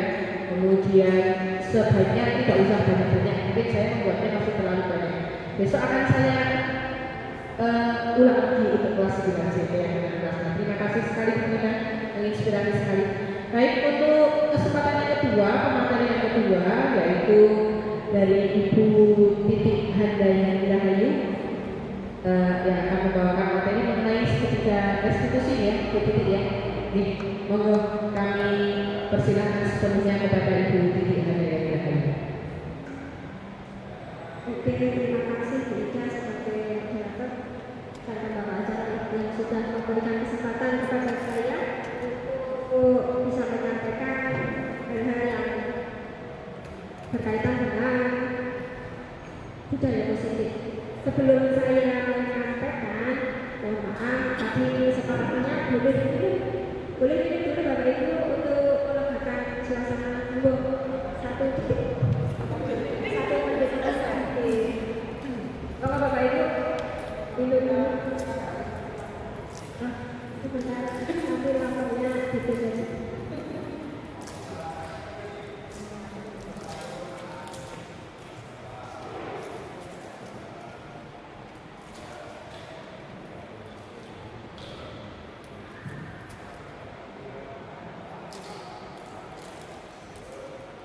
Kemudian sebaiknya tidak usah banyak-banyak, mungkin saya membuatnya masih terlalu banyak. Besok akan saya ulang lagi untuk kelas 9C ya. Terima kasih sekali Bu Vina, menginspirasi sekali. Baik, untuk kesempatan yang kedua, pemateri yang kedua yaitu dari Ibu Titik Handayani Rahayu yang akan membawakan materi mengenai segitiga restitusi ya, Bu Titik ya. Nih, monggo kami persilakan sepenuhnya kepada Ibu Titik Handayani Rahayu. Oke, terima kasih Bu Ika sebagai moderator dan pembawa acara yang sudah memberikan kesempatan kepada saya untuk bisa menyampaikan hal-hal yang berkaitan dengan budaya positif. Sebelum saya menyampaikan, mohon maaf, tadi sepertinya boleh minum dulu Bapak Ibu untuk melegakan suasana dulu. Satu menit. Kalau Bapak Ibu minum dulu. Sebentar, ambil lampunya gitu saja.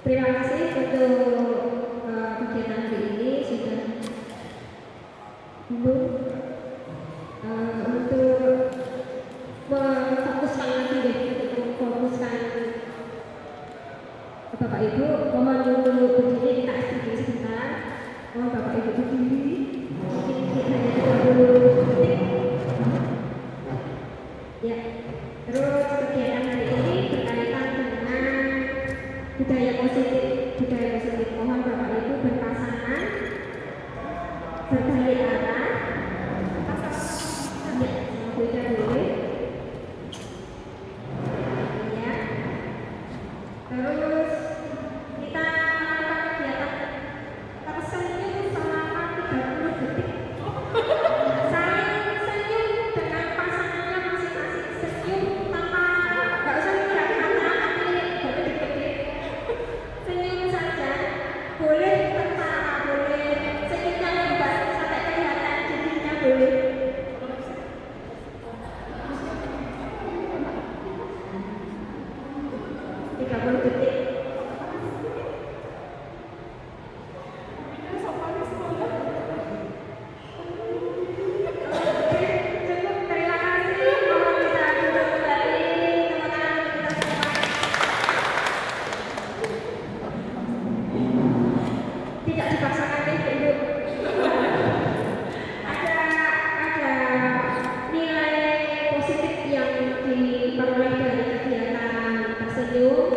Terima kasih untuk kegiatan hari ini sudah dulu untuk memfokuskan lagi deh, untuk memfokuskan Bapak Ibu. Mohon dulu berdiri, kita istirahat sebentar. Mohon Bapak Ibu berdiri. Mungkin hanya 30 detik. Ya. Terus kegiatan hari ini berkaitan dengan budaya positif. Mohon Bapak Ibu berpasangan, berbalik arah. Ya, beda dulu. Ya. Terus kita melakukan kegiatan tersenyum selama 30 detik. Saling senyum dengan pasangannya masing-masing, senyum tanpa nggak usah melihat mata, tapi berkedip-kedip. Senyum saja, boleh tertawa, boleh senyumnya lebar sampai kelihatan giginya boleh. Tidak dipaksakan deh Ibu. Ada nilai positif yang diperoleh dari kegiatan tersenyum.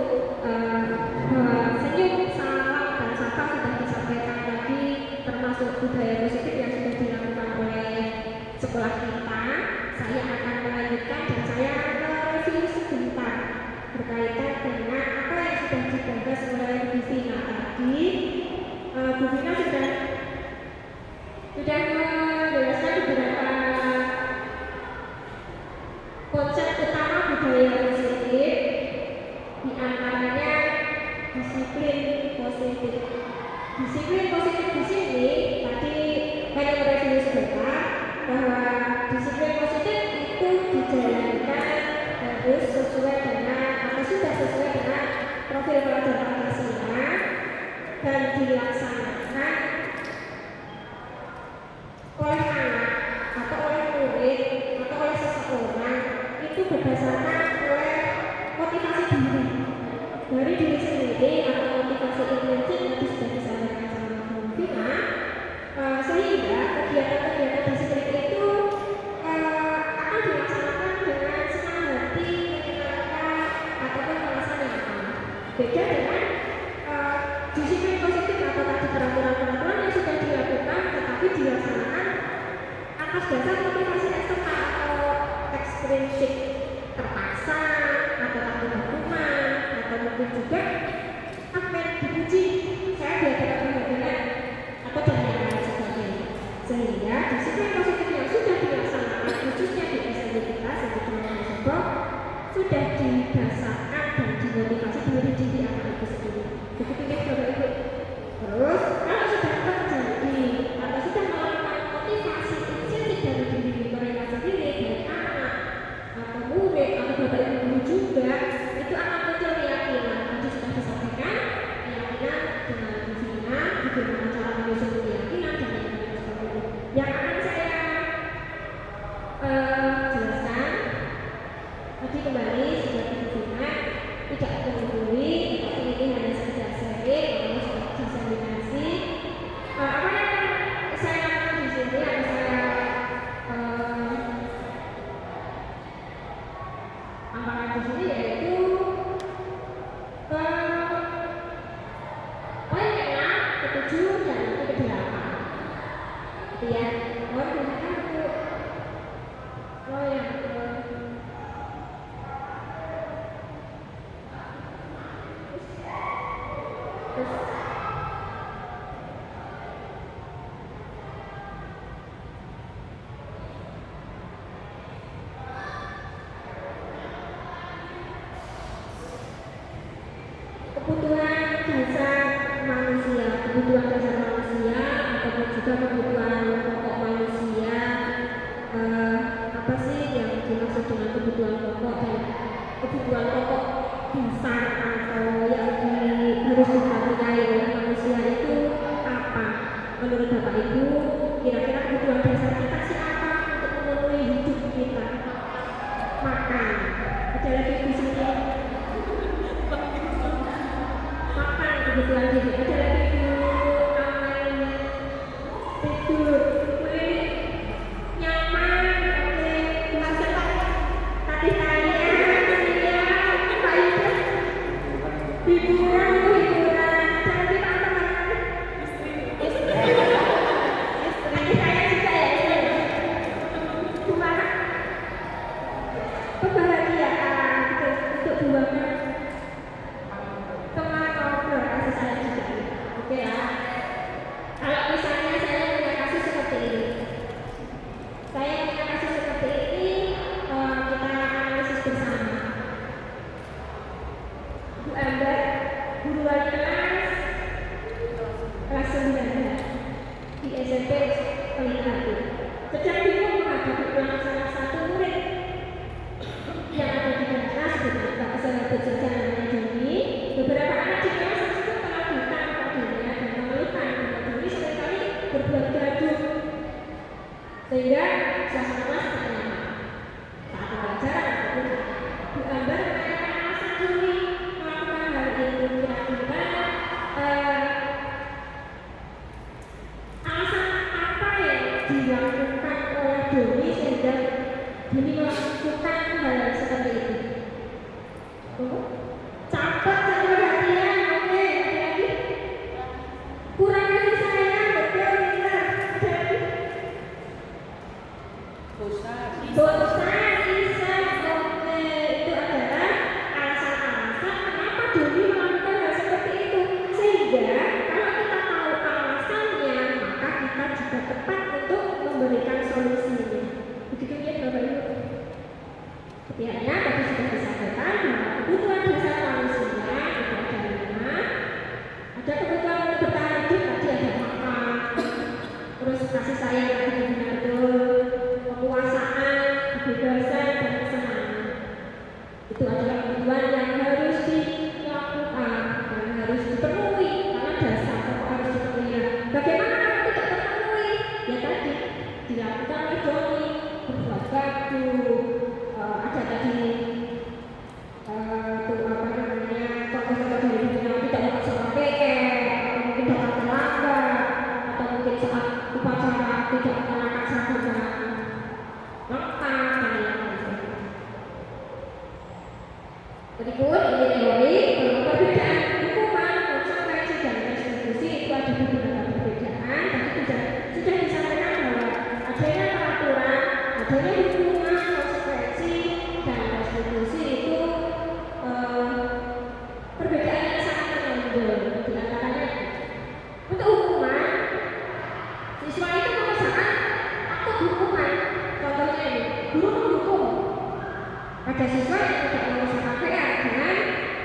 Senyum, salam, dan sapa sudah disampaikan tadi, termasuk budaya positif yang sudah dilakukan oleh sekolah kita. Saya akan melanjutkan dan saya mereview sebentar berkaitan dengan apa yang sudah digagas oleh Bu Vina tadi. Bu Vina sudah menjelaskan beberapa konsep utama budaya positif, di antaranya disiplin positif. Disiplin positif di sini tadi hanya mereview sebentar bahwa disiplin positif itu dijalankan harus sesuai dengan atau sudah sesuai dengan profil pelajar Pancasila dan dilaksanakan berdasarkan oleh motivasi diri dari diri sendiri atau motivasi intrinsik yang sudah disampaikan sama Bu Vina, sehingga kegiatan-kegiatan disiplin itu akan dilaksanakan dengan senang hati, menyenangkan ataupun alasan yang aman. Beda dengan disiplin positif atau tadi peraturan-peraturan yang sudah dilakukan tetapi dilaksanakan atas dasar motivasi eksternal atau ekstrinsik, terpaksa atau takut hukuman atau mungkin juga akan dipuji saya diadakan penghargaan atau dan yang lain sebagainya. Sehingga disiplin positif yang sudah dilaksanakan khususnya di SMP kita sebetulnya sudah didasarkan dan dimotivasi dari diri anak itu sendiri. Begitu ya Bapak Ibu. Terus kalau sudah terjadi atau sudah melakukan motivasi intrinsik dari diri mereka sendiri, dari anak atau murid atau Bapak Ibu guru juga, itu akan muncul keyakinan. Tadi sudah disampaikan keyakinan dengan bagaimana cara menyusun keyakinan dan lain-lain sebagainya. Yang akan saya jelaskan tadi kembali sudah disebutkan tidak menggurui, tapi ini hanya sekedar sharing atau sudah diseminasi. Apa yang saya lakukan di sini atau saya amalkan di sini yaitu poin ke-6, ke-7 dan nanti ke-8. Gitu ya. Mohon diperhatikan untuk yang kebutuhan dasar manusia ataupun juga kebutuhan pokok manusia. Apa sih yang dimaksud dengan kebutuhan pokok dan kebutuhan pokok dasar atau yang harus diperhatikan oleh manusia itu apa? Menurut Bapak Ibu, kira-kira kebutuhan dasar kita sih apa untuk memenuhi hidup kita? Makan. Ada lagi di sini. Makan kebutuhan hidup. Ada lagi tidur, nyaman, tadi hiburan, jadi teman-teman istri saya juga ya, cuma kebahagiaan untuk buahnya teman ngobrol kasih saya juga, oke ya. Kalau misalnya saya punya kasus seperti ini, kita analisis bersama. Bu Amber, guru wali kelas 9 di SMP Pelita, sedang bingung menghadapi ulangan salah satu murid yang ada di kelas dengan Pak Sahabat saja namanya Joni. Beberapa anak di kelas tersebut melakukan padanya dan mengeluhkan Joni seringkali berbuat gaduh sehingga suasana kelas tidak nyaman. Saat pembelajaran Bu Amber menanyakan alasan Joni melakukan hal ini. Kira-kira alasan apa yang dilakukan oleh Joni sehingga Joni melakukan hal seperti itu? Campur cari perhatian, oke, ada lagi kurang kasih sayang, betul, pintar, ada lagi bosan, bisa, oke, itu adalah alasan-alasan kenapa Joni melakukan hal seperti itu. Sehingga kalau kita tahu alasannya, maka kita juga tepat untuk memberikan solusinya. Begitu ya Bapak Ibu. Setidaknya tadi sudah disampaikan bahwa kebutuhan dasar manusia itu ada 5. Ada kebutuhan untuk bertahan hidup, tadi ada makan, terus kasih sayang tadi betul, kekuasaan, kebebasan dan kesenangan. Itu adalah kebutuhan yang harus dilakukan dan harus dipenuhi karena dasar pokok harus dipenuhi. Bagaimana kalau tidak terpenuhi? Ya tadi dilakukan oleh Joni, berbuat gaduh, ada tadi tuh apa namanya contoh-contoh dari dunia tidak masuk KPR atau mungkin datang terlambat atau mungkin saat upacara tidak mengenakan seragam dengan lengkap dan lain-lain. Berikut ini teori bahwa perbedaan hukuman, konsekuensi dan restitusi itu ada beberapa perbedaan. Tadi sudah disampaikan bahwa adanya peraturan, adanya hukuman, konsekuensi dan restitusi itu perbedaan yang sangat menonjol. Di antaranya untuk hukuman, siswa itu mengerjakan akut hukuman. Contohnya ini, guru menghukum pada siswa yang tidak mengurus KPR dengan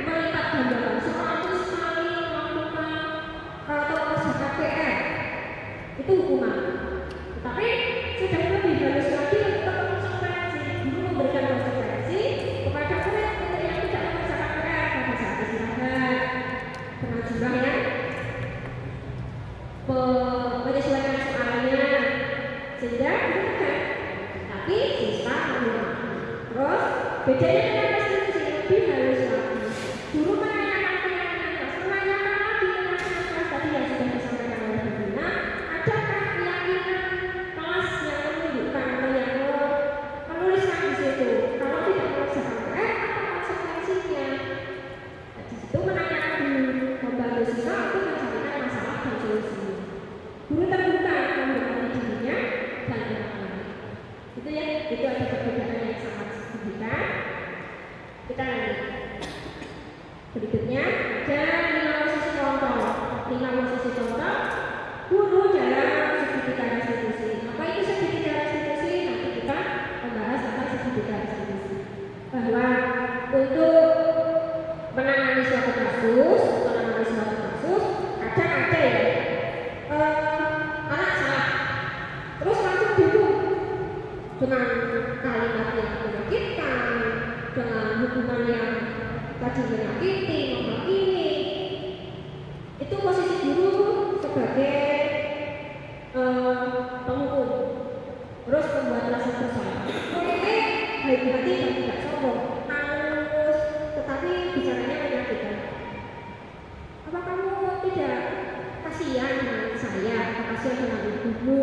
melipat gambaran 100 kali melakukan atau mengurus KPR. Itu hukuman. Tetapi sudah lebih halus lagi untuk konsekuensi. Guru memberikan konsekuensi kepada murid untuk yang tidak mengurus KPR pada saat istirahat dengan jumlah yang menyesuaikan soalnya sehingga diberikan. Tapi siswa menggunakan. Terus bedanya dengan restitusi lebih halus lagi. Guru menanyakan keyakinan kelas, menanyakan lagi kelas tadi yang sudah disampaikan oleh Bu Dina. Adakah keyakinan kelas yang menunjukkan atau yang menuliskan di situ? Kalau tidak mengerjakan PR, apa konsekuensinya? Nah, di situ menanyakan guru, membantu siswa untuk mencarikan masalah dan solusinya. Guru terbuka memberikan dirinya dan teman-teman. Itu ya, itu ada perbedaan yang sangat signifikan. Kita lanjut. Berikutnya ada 5 posisi kontrol. 5 posisi kontrol guru dalam segitiga restitusi. Apa itu segitiga restitusi? Nanti kita membahas tentang segitiga restitusi. Bahwa untuk menangani suatu kasus kadang ada ya anak salah, terus langsung dihukum dengan kalimat yang menyakitkan, dengan hukuman yang tadi menyakiti, menghakimi. Itu posisi guru sebagai penghukum, terus membuat rasa bersalah. Oke, baik-hati dan tidak sombong, halus, tetapi bicaranya menyakitkan. Apa kamu tidak kasihan dengan saya, atau kasihan dengan ibumu?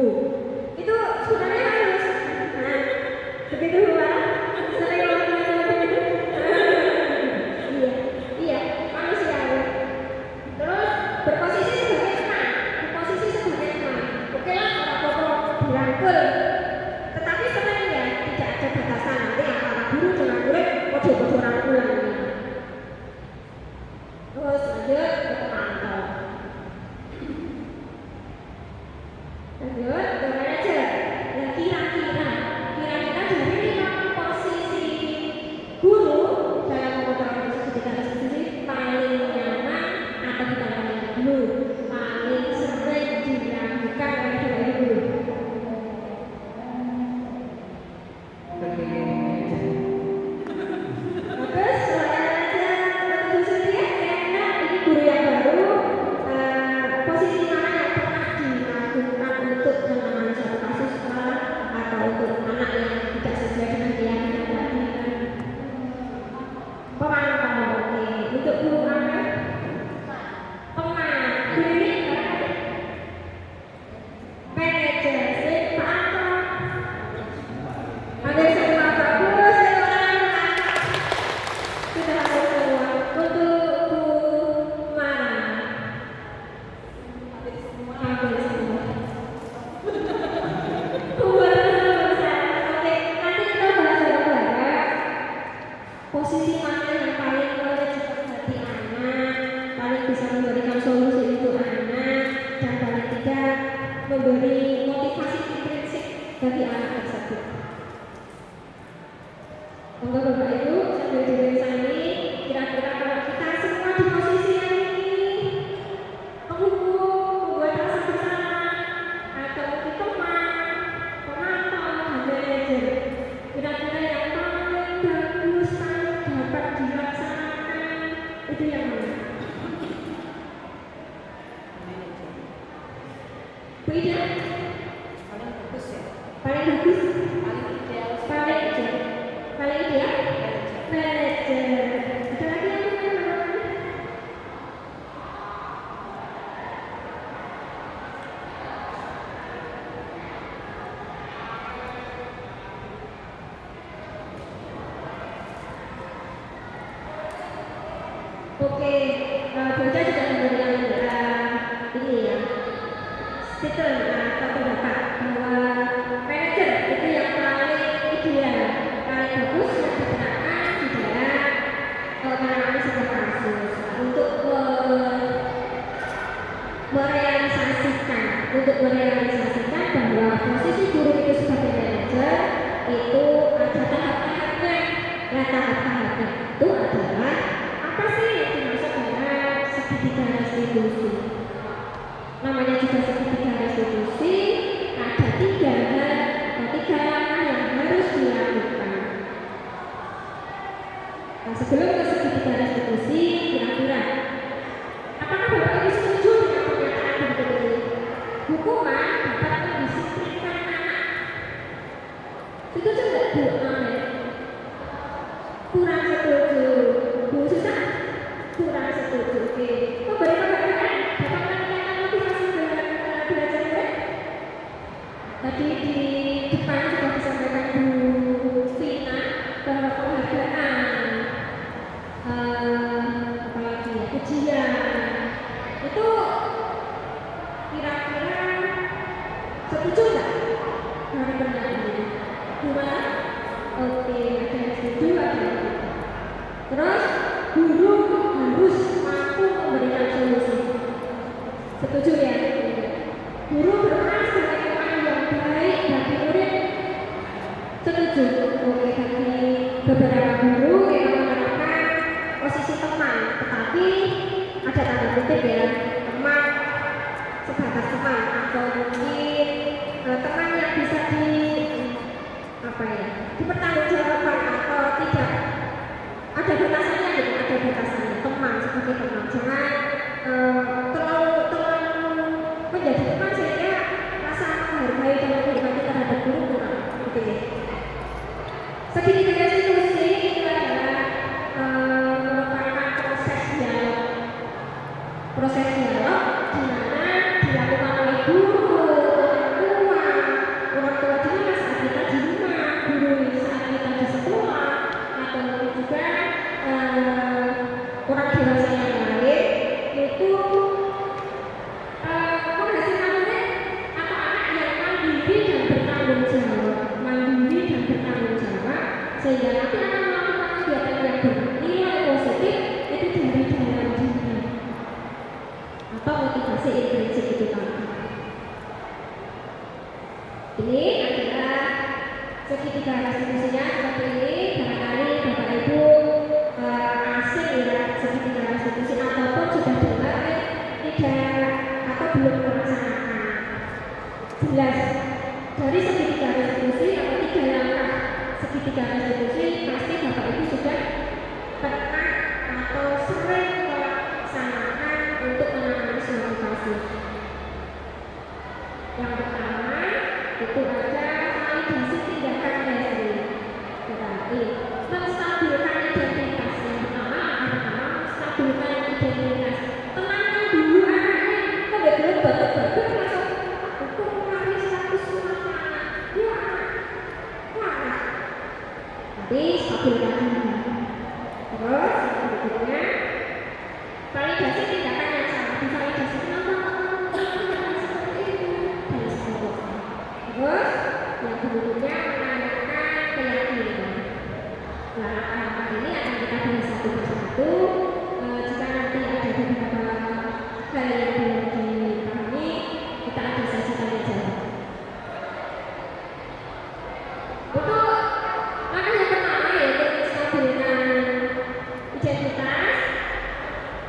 Itu sebenarnya halus. Nah, begitu Pak. Sering ngomong begitu. Iya, manusiawi. Terus berposisi sebagai teman, Oke lah, orang kotor dirangkul. Tetapi sering ya tidak ada batasan nanti antara guru dengan murid, ojo-ojo rangkulan. Terus lanjut ke pemantau. Lanjut ke manajer. Nah, kira-kira dari 5 posisi guru dalam pemantauan segitiga restitusi paling nyaman atau bukan paling dulu, paling sering dilakukan oleh dua guru. Bagus, terus setia karena ini guru yang baru. Posisi mana yang pernah dilakukan untuk menangani suatu kasus atau untuk anak yang tidak sesuai dengan keyakinan tadi? Pemantau. Oke, untuk guru apa? Guru ini manajer, pemantau. Ada semua bagus, sudah ada semua. Untuk Bu Mara, hampir semua. Bu Mara, oke, nanti kita bahas bareng-bareng. Posisi mana yang paling menunjukkan hati anak, paling bisa memberikan solusi untuk anak, dan paling tidak memberi motivasi intrinsik bagi anak tersebut. Monggo Bapak Ibu sambil diresani, kira-kira kalau kita semua di posisi yang ini penghukum, membuat rasa bersalah, atau mungkin teman, pemantau, dan manajer, kira-kira yang paling bagus paling dapat dilaksanakan itu yang mana? Bu Ida? Paling bagus ya? Paling bagus? Paling ideal? Paling ideal? Oke, Bunda sudah memberikan ini ya, statement atau pendapat bahwa manajer itu yang paling ideal, paling bagus yang digunakan di dalam menangani sebuah kasus untuk merealisasikan bahwa posisi guru itu sebagai manajer itu ada tahap-tahapnya. Nah, tahap-tahapnya itu adalah apa sih yang dimaksud dengan segitiga restitusi? Namanya juga segitiga restitusi, ada tiga langkah yang harus dilakukan. Nah, sebelum ke segitiga restitusi, kira-kira apakah Bapak Ibu setuju dengan pernyataan berikut ini? Hukuman dapat mendisiplinkan anak. Setuju nggak Bu? Kurang setuju. Bu Susan? Kurang setuju. Oke. Memberi penghargaan dapat meningkatkan motivasi belajar murid. Tadi di depan sudah disampaikan Bu Vina bahwa penghargaan apalagi ya, ujian itu kira-kira setuju nggak dari pernyataan ini? Gimana? Oke, ada yang setuju, ada yang tidak. Terus guru harus mampu memberikan solusi. Setuju ya? Guru berperan sebagai teman yang baik bagi murid. Setuju? Oke, bagi beberapa guru yang menerapkan posisi teman, tetapi ada tanda kutip ya, teman sebatas teman atau mungkin teman yang bisa dipertanggungjawabkan atau tidak, ada batasannya gitu, ada batasannya. Teman sebagai teman, jangan terlalu menjadi teman sehingga rasa menghargai dan menghormati terhadap guru kurang, gitu ya. Segitiga restitusi itu adalah merupakan proses dialog di mana dilakukan oleh guru, orang tua di rumah saat kita di rumah, guru saat kita di sekolah, atau juga orang dewasa yang lain itu menghasilkan murid atau anak yang mandiri dan bertanggung jawab, sehingga nanti akan melakukan kegiatan yang bernilai positif itu dari dalam diri atau motivasi intrinsik itu tadi. Ini adalah segitiga restitusinya seperti ini. Barangkali Bapak Ibu asing ya segitiga restitusi ataupun sudah dengar tidak atau belum melaksanakan. Jelas dari segitiga restitusi atau tiga langkah segitiga restitusi pasti Bapak Ibu sudah pernah atau sering melaksanakan untuk menangani suatu kasus. Yang pertama itu ada validasi tindakan dari berarti menstabilkan identitas. Yang pertama menstabilkan identitas. Tenangkan dulu anaknya, kan belum batuk-batuk langsung hukum mengambil status semuanya anak. Ya anak. Tapi stabilkan dulu. Terus yang berikutnya validasi tindakan yang salah. Divalidasi kenapa tindakan seperti itu dan sebagainya. Terus yang berikutnya menanyakan keyakinan. Nah, langkah ini akan kita bahas satu persatu. Jika nanti ada beberapa hal yang belum dipahami, kita ada sesi tanya jawab. Untuk langkah yang pertama yaitu menstabilkan identitas.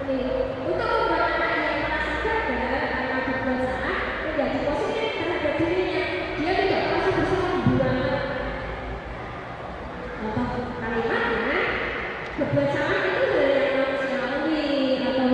Ini untuk membuat anak yang merasa gagal karena berbuat salah menjadi positif terhadap dirinya. Dia tidak merasa bersalah banget. Contoh kalimatnya, berbuat salah itu hal yang manusiawi atau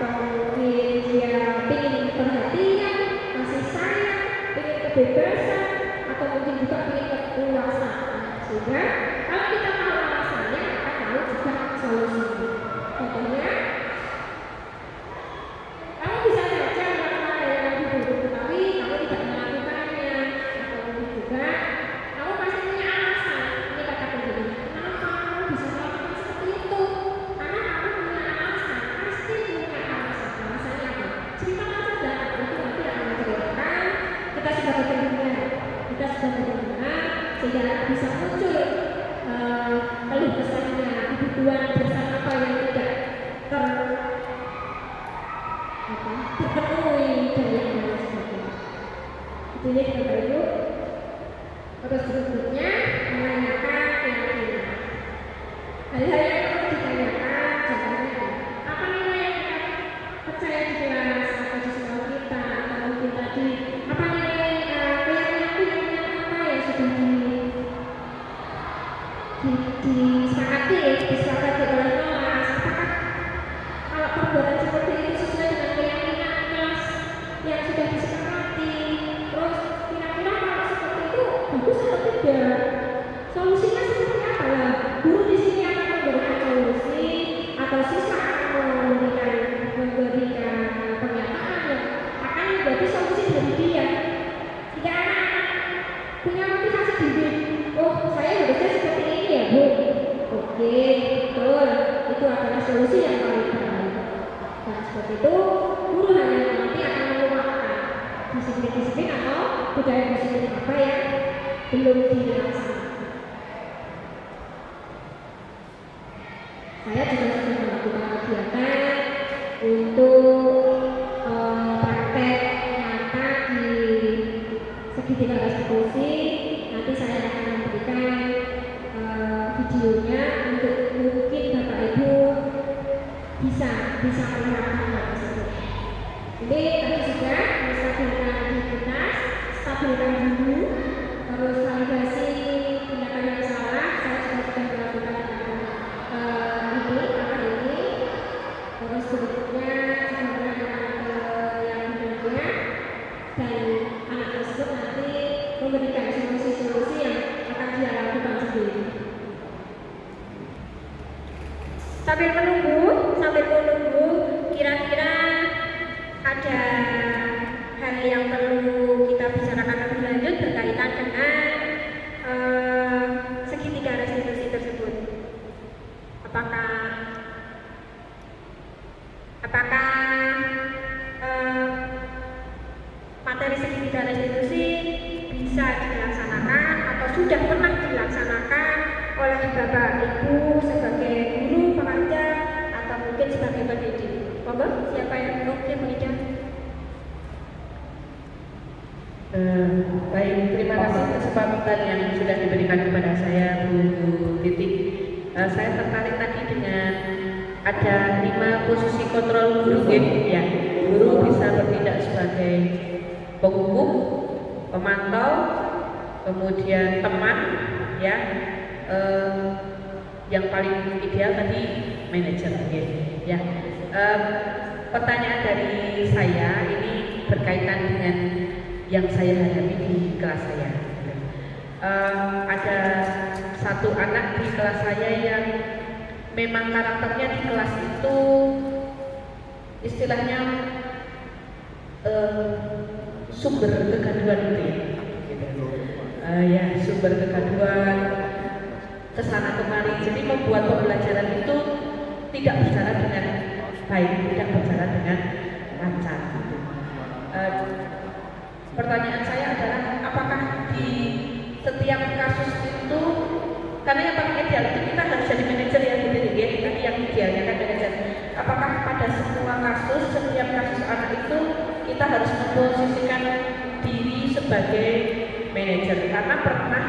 atau mungkin dia ingin perhatian, kasih sayang, ingin kebebasan, atau mungkin juga ingin kekuasaan. Sehingga kalau kita tahu alasannya, kita tahu juga solusinya. Contohnya, kamu bisa saja melakukan hal yang lebih buruk, tetapi kamu tidak melakukannya. Atau mungkin juga kamu pasti punya alasan. Ini kata penjadinya, kenapa kamu bisa melakukan seperti itu? Karena kamu punya alasan, pasti punya alasan. Alasannya apa? Ceritakan saja, itu nanti akan menceritakan. Kita sudah berdengar, sehingga bisa muncul keluh kesahnya, kebutuhan bersama apa yang tidak terpenuhi dan yang lain sebagainya. Itu ya Bapak Ibu. Terus berikutnya menanyakan keyakinan. Hal-hal yang perlu ditanyakan contohnya apa nilai yang kita percaya di kelas atau di sekolah kita, atau mungkin tadi apa nilai keyakinan apa yang sudah disepakati oleh kelas. Apakah kalau perbuatan seperti itu sesuai dengan keyakinan kelas yang sudah disepakati? Terus kira-kira kalau seperti itu bagus atau tidak? Solusinya seperti apa lah? Guru di sini akan memberikan solusi atau siswa akan memberikan pernyataan yang akan menjadi solusi dari dia. Jika anak-anak punya motivasi diri, oh saya harusnya seperti ini ya Bu. Oke, betul. Itu adalah solusi yang paling baik. Dan seperti itu, guru hanya nanti akan mengeluarkan disiplin-disiplin atau budaya positif apa yang belum dilaksanakan. Saya juga sudah melakukan kegiatan untuk praktek nyata di segitiga restitusi. Nanti saya akan memberikan videonya untuk mungkin Bapak Ibu bisa melihat hal tersebut. Jadi tadi sudah menstabilkan aktivitas, stabilkan dulu, terus validasi tindakan yang salah. Saya sudah melakukan ini. Terus berikutnya saya melakukan yang berikutnya, dan anak tersebut nanti memberikan solusi-solusi yang akan dia lakukan sendiri. Sambil menunggu, kira-kira ada hal yang perlu kita bicarakan lebih lanjut berkaitan dengan segitiga restitusi tersebut. Apakah materi segitiga restitusi bisa dilaksanakan atau sudah pernah dilaksanakan oleh Bapak Ibu sebagai guru pengajar atau mungkin sebagai pendidik? Monggo, siapa yang mengajar? Baik, terima kasih kesempatan yang sudah diberikan kepada saya Bu Titik. Saya tertarik tadi dengan ada 5 posisi kontrol guru, ya. Guru bisa bertindak sebagai penghukum, pemantau, kemudian teman, ya. Yang paling ideal tadi manajer, ya. Pertanyaan dari saya ini berkaitan dengan yang saya hadapi di kelas saya. Ada satu anak di kelas saya yang memang karakternya di kelas itu istilahnya sumber kegaduhan gitu ya. Ya, sumber kegaduhan kesana kemari, jadi membuat pembelajaran itu tidak berjalan dengan baik, tidak berjalan dengan lancar. Pertanyaan saya adalah apakah di setiap kasus itu, karena yang paling ideal itu kita harus jadi manajer ya, tadi yang idealnya kan manajer. Apakah pada semua kasus, setiap kasus anak itu kita harus memposisikan diri sebagai manajer? Karena pernah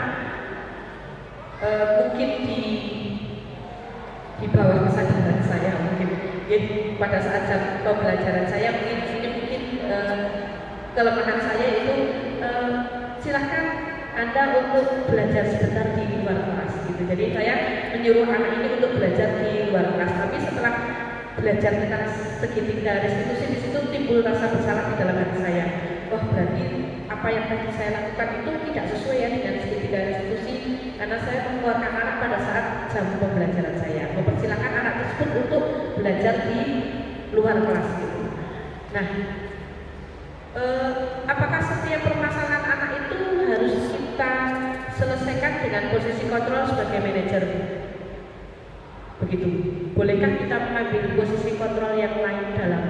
mungkin di bawah kesadaran saya mungkin ya, pada saat pembelajaran saya mungkin kelemahan saya itu silahkan Anda untuk belajar sebentar di luar kelas gitu. Jadi saya menyuruh anak ini untuk belajar di luar kelas, tapi setelah belajar tentang segitiga restitusi, di situ timbul rasa bersalah di dalam hati saya. Wah, berarti apa yang tadi saya lakukan itu tidak sesuai ya dengan segitiga restitusi, karena saya mengeluarkan anak pada saat jam pembelajaran saya, mempersilahkan anak tersebut untuk belajar di luar kelas gitu. Nah, apakah setiap permasalahan anak itu harus kita selesaikan dengan posisi kontrol sebagai manajer? Begitu. Bolehkah kita mengambil posisi kontrol yang lain dalam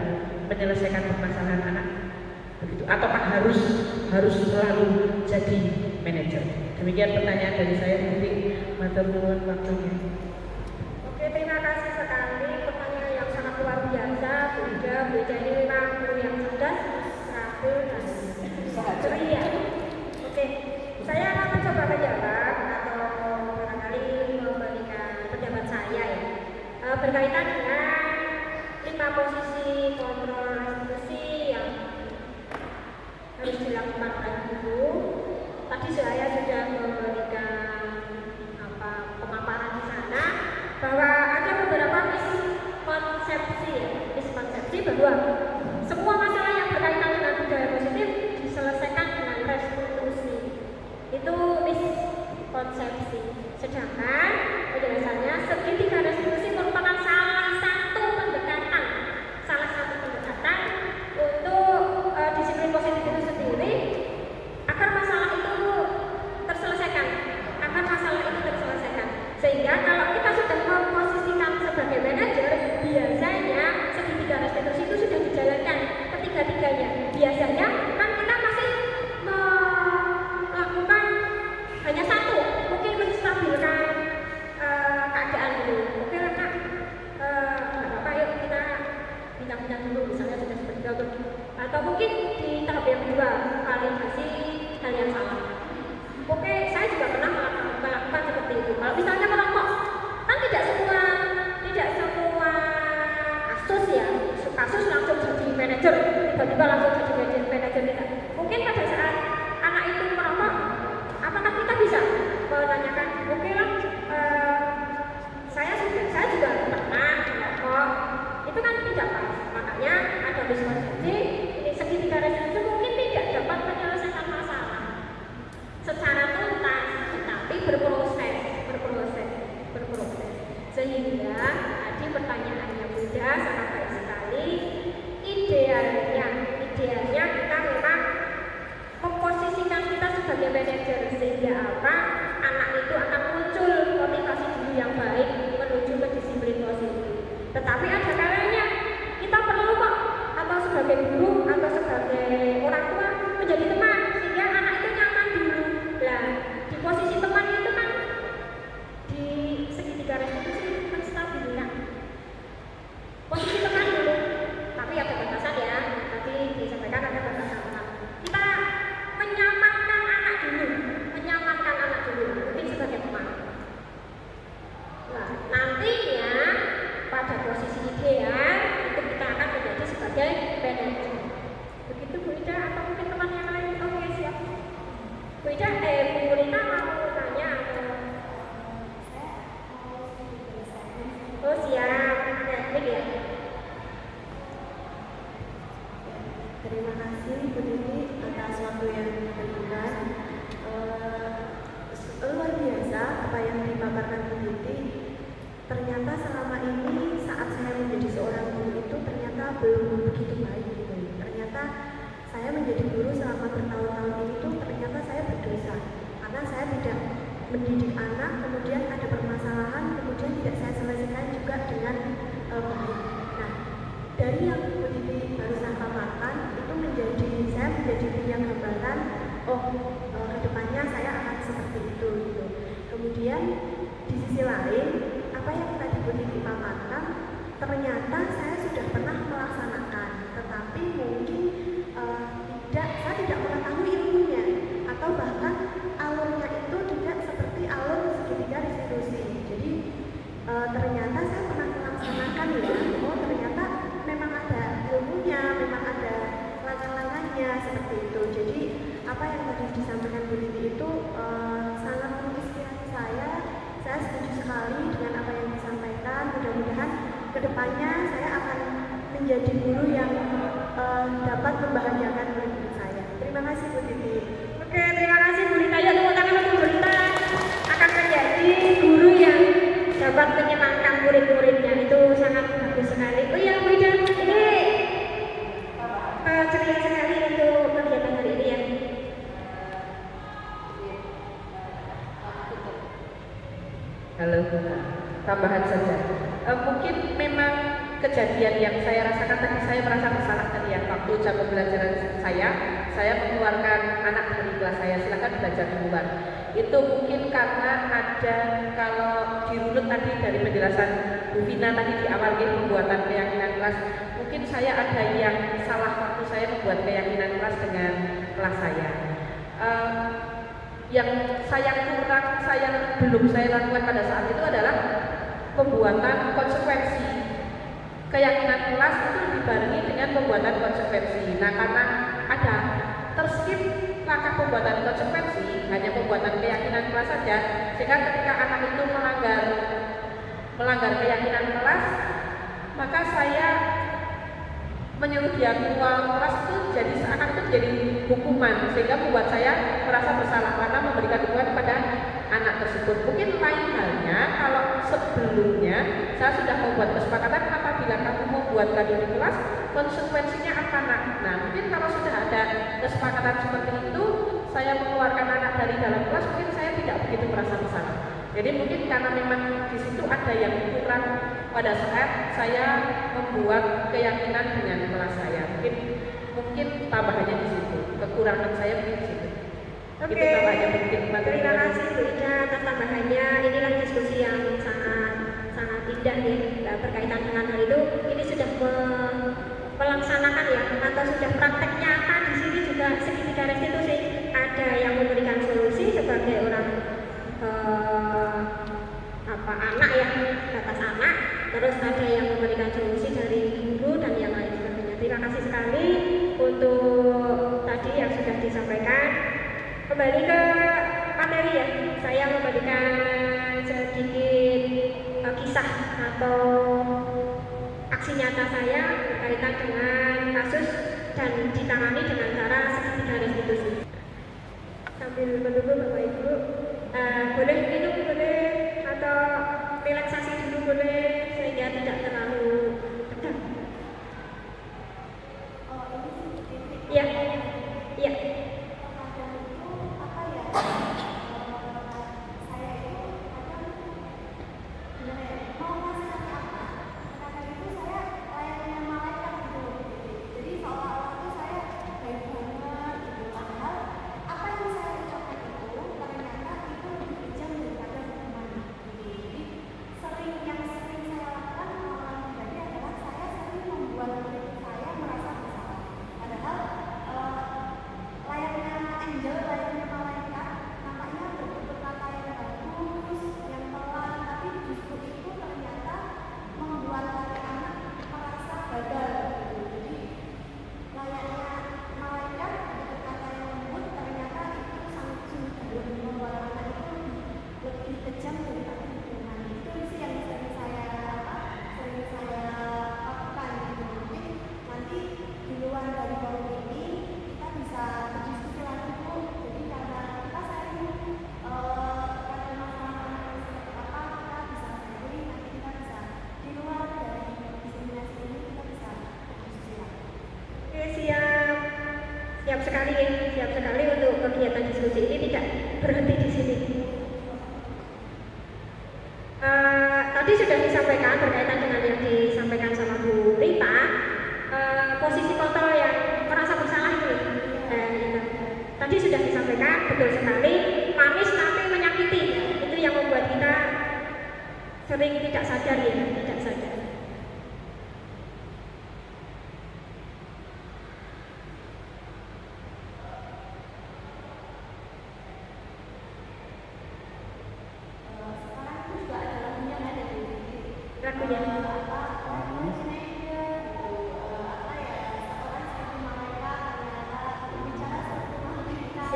menyelesaikan permasalahan anak? Begitu. Ataukah harus selalu jadi manajer? Demikian pertanyaan dari saya. Nanti matur nuwun waktunya. Oke, terima kasih sekali. Pertanyaan yang sangat luar biasa. Bu Ida ini memang guru yang cerdas, terampil dan ceria. Oke, saya akan mencoba menjawab atau barangkali memberikan pendapat saya ya, berkaitan dengan 5 posisi kontrol restitusi yang harus dilakukan oleh guru. Tadi saya sudah memberikan pemaparan di sana bahwa ada beberapa miskonsepsi bahwa semua masalah yang berkaitan dengan budaya positif diselesaikan dengan restitusi. Itu miskonsepsi. Sedangkan penjelasannya segitiga restitusi merupakan salah satu pendekatan untuk disiplin positif itu sendiri agar masalah itu terselesaikan. Sehingga kalau kita sudah memposisikan sebagai manajer, biasanya segitiga restitusi itu sudah dijalankan ketiga-tiganya. Biasanya kan kita masih melakukan hanya satu, mungkin menstabilkan keadaan dulu. Oke lah Kak, nggak apa-apa, yuk kita bincang-bincang dulu, misalnya sudah seperti itu. Atau mungkin di tahap yang kedua, validasi hal yang salah. Oke, saya juga pernah melakukan seperti itu. Kalau misalnya kelompok, kan tidak semua kasus langsung jadi manajer, tiba-tiba langsung jadi manajer tidak. Mungkin pada saat anak itu merokok, apakah kita bisa menanyakan, oke lah, saya juga pernah merokok, itu kan tidak pas. Makanya ada miskonsepsi, ini segitiga restitusi mungkin tidak dapat menyelesaikan masalah secara tuntas, tetapi berproses. Sehingga tadi pertanyaannya mudah, sangat baik sekali. Idealnya kita memang memposisikan kita sebagai manajer, sehingga apa? Anak itu akan muncul motivasi diri yang baik menuju ke disiplin positif. Tetapi ada kalanya kita perlu kok, atau sebagai guru atau sebagai orang tua menjadi teman, sehingga anak itu nyaman dulu. Nah, di posisi teman itu kan di segitiga restitusi menstabilkan posisi teman dulu, tapi ada batasan ya. Tadi disampaikan ada batasan teman. Kita menyamankan anak dulu, mungkin sebagai teman. Nah, nantinya pada posisi ideal itu kita akan menjadi sebagai manajer. Begitu Bu Ida, atau mungkin teman yang lain? Oke, siap. Bu Ida, Bu Rita mau tanya atau? Oh siap, ini ya. Terima kasih Bu Titi atas waktu yang diberikan. Luar biasa apa yang dipaparkan Bu Titi. Ternyata selama ini saat saya menjadi seorang guru itu ternyata belum begitu baik gitu. Ternyata saya menjadi guru selama bertahun-tahun ini tuh ternyata saya berdosa karena saya tidak mendidik anak, kemudian ada permasalahan, kemudian tidak saya selesaikan juga dengan baik. Nah, dari yang Bu Titi barusan paparkan itu saya menjadi punya gambaran, kedepannya saya akan seperti itu gitu. Kemudian di sisi lain, apa yang tadi Bu Titi paparkan, ternyata saya sudah pernah melaksanakan, tetapi mungkin saya tidak mengetahui ilmunya, atau bahkan alurnya itu tidak seperti alur segitiga restitusi. Jadi ternyata saya pernah melaksanakan ya, ternyata memang ada ilmunya, memang ada langkah-langkahnya seperti itu. Jadi apa yang tadi disampaikan Bu Titi itu sangat menginspirasi saya setuju sekali dengan apa yang disampaikan. Mudah-mudahan kedepannya saya akan menjadi guru yang dapat membahagiakan murid saya. Terima kasih Bu Titi. Oke, terima kasih Bu Rita. Ya, tepuk tangan untuk Bu Rita akan menjadi guru yang dapat menyenangkan murid-muridnya. Itu sangat bagus sekali. Oh iya, Bu Ida, ini ceria sekali untuk kegiatan hari ini ya. Halo, tambahan saja. Mungkin memang kejadian yang saya rasakan tadi, saya merasa bersalah tadi ya, waktu jam pembelajaran saya mengeluarkan anak dari kelas saya, silakan belajar di luar. Itu mungkin karena ada, kalau dirunut tadi dari penjelasan Bu Vina tadi di awal gitu, pembuatan keyakinan kelas, mungkin saya ada yang salah waktu saya membuat keyakinan kelas dengan kelas saya. Yang belum saya lakukan pada saat itu adalah pembuatan konsekuensi. Keyakinan kelas itu dibarengi dengan pembuatan konsekuensi. Nah, karena ada terskip langkah pembuatan konsekuensi, hanya pembuatan keyakinan kelas saja, sehingga ketika anak itu melanggar keyakinan kelas, maka saya menyuruh dia keluar kelas itu jadi seakan itu jadi hukuman, sehingga membuat saya merasa bersalah karena memberikan dukungan kepada anak tersebut. Mungkin lain halnya kalau sebelumnya saya sudah membuat kesepakatan apabila kamu membuat tadi di kelas, konsekuensinya apa nak? Nah, mungkin kalau sudah ada kesepakatan seperti itu, saya mengeluarkan anak dari dalam kelas, mungkin saya tidak begitu merasa bersalah. Jadi mungkin karena memang di situ ada yang kurang pada saat saya membuat keyakinan dengan kelas saya. Mungkin tambahannya di situ. Kekurangan saya mungkin di situ. Oke. Itu tambahannya mungkin. Terima kasih Bu Ida atas tambahannya. Inilah diskusi yang sangat indah nih. Nah, berkaitan dengan hal itu, ini sudah melaksanakan ya, atau sudah praktek nyata di sini juga segitiga restitusi. Ada yang memberikan solusi sebagai orang anak ya, batas anak, terus ada yang memberikan solusi dari guru dan yang lain sebagainya. Terima kasih sekali untuk tadi yang sudah disampaikan. Kembali ke materi ya, saya memberikan sedikit kisah atau aksi nyata saya berkaitan dengan kasus dan ditangani dengan cara segitiga restitusi. Sambil menunggu Bapak Ibu, boleh minum boleh atau relaksasi dulu boleh sehingga tidak terlalu tegang. Iya, iya. Siap sekali untuk kegiatan diskusi ini tidak berhenti di sini. Tadi sudah disampaikan berkaitan dengan yang disampaikan sama Bu Rita, posisi kontrol yang merasa bersalah itu. Tadi sudah disampaikan betul sekali, manis tapi menyakiti. Itu yang membuat kita sering tidak sadar ya, tidak sadar.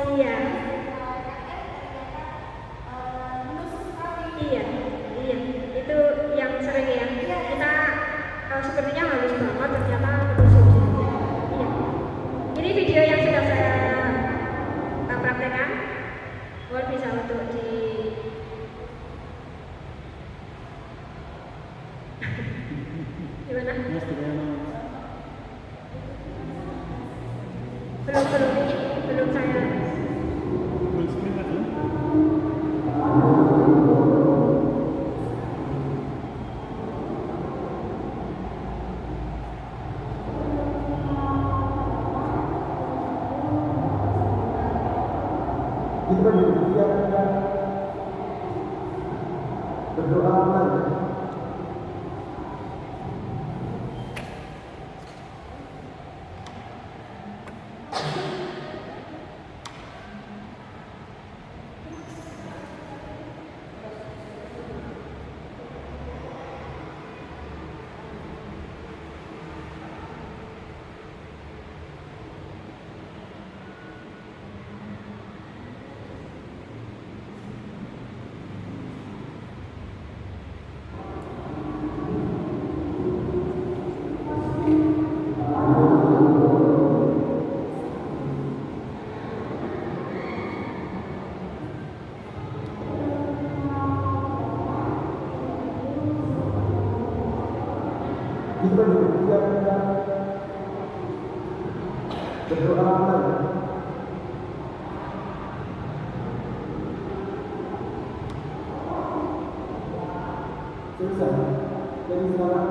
Iya, itu yang sering ya. Kita sepertinya halus banget ternyata Gimana? Mas tidak mau. Belum saya. Full screen atau? Kita bersiapkan berdoa mulai. Kita bersiapkan berdoa mulai. Selesai. Jadi sekarang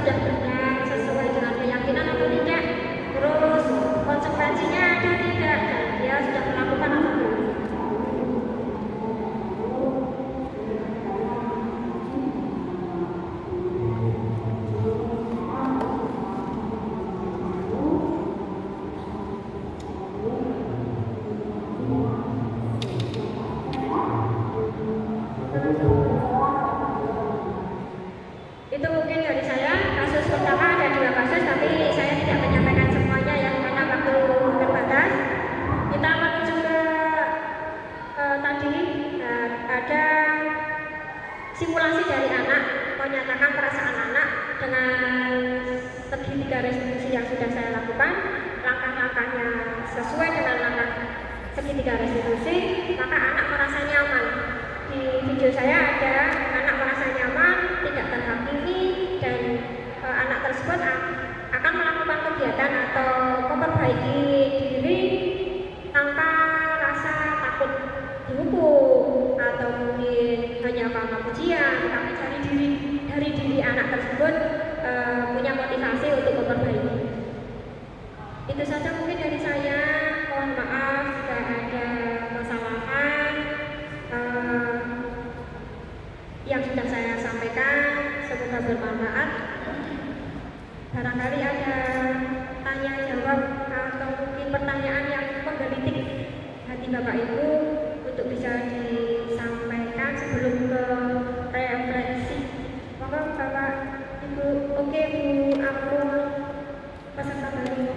sudah benar sesuai dengan keyakinan atau tidak, terus konsekuensinya ada tidak, dan dia sudah melakukan atau belum. Itu mungkin dari saya. Kasus pertama ada 2 kasus, tapi saya tidak menyampaikan semuanya ya karena waktu terbatas. Kita menuju ke tadi ada simulasi dari anak menyatakan perasaan anak dengan segitiga restitusi yang sudah saya lakukan. Langkah-langkahnya sesuai dengan langkah segitiga restitusi, maka anak merasa nyaman. Di video saya ada anak merasa nyaman, tidak terhakimi, dan anak tersebut akan melakukan kegiatan atau memperbaiki diri tanpa rasa takut dihukum atau mungkin hanya karena pujian, tapi dari diri anak tersebut punya motivasi untuk memperbaiki. Itu saja mungkin dari saya. Mohon maaf jika ada kesalahan yang sudah saya sampaikan, semoga bermanfaat. Barangkali ada tanya jawab atau mungkin pertanyaan yang menggelitik hati Bapak Ibu untuk bisa disampaikan sebelum ke refleksi. Monggo Bapak Ibu. Oke Bu, aku peserta baru.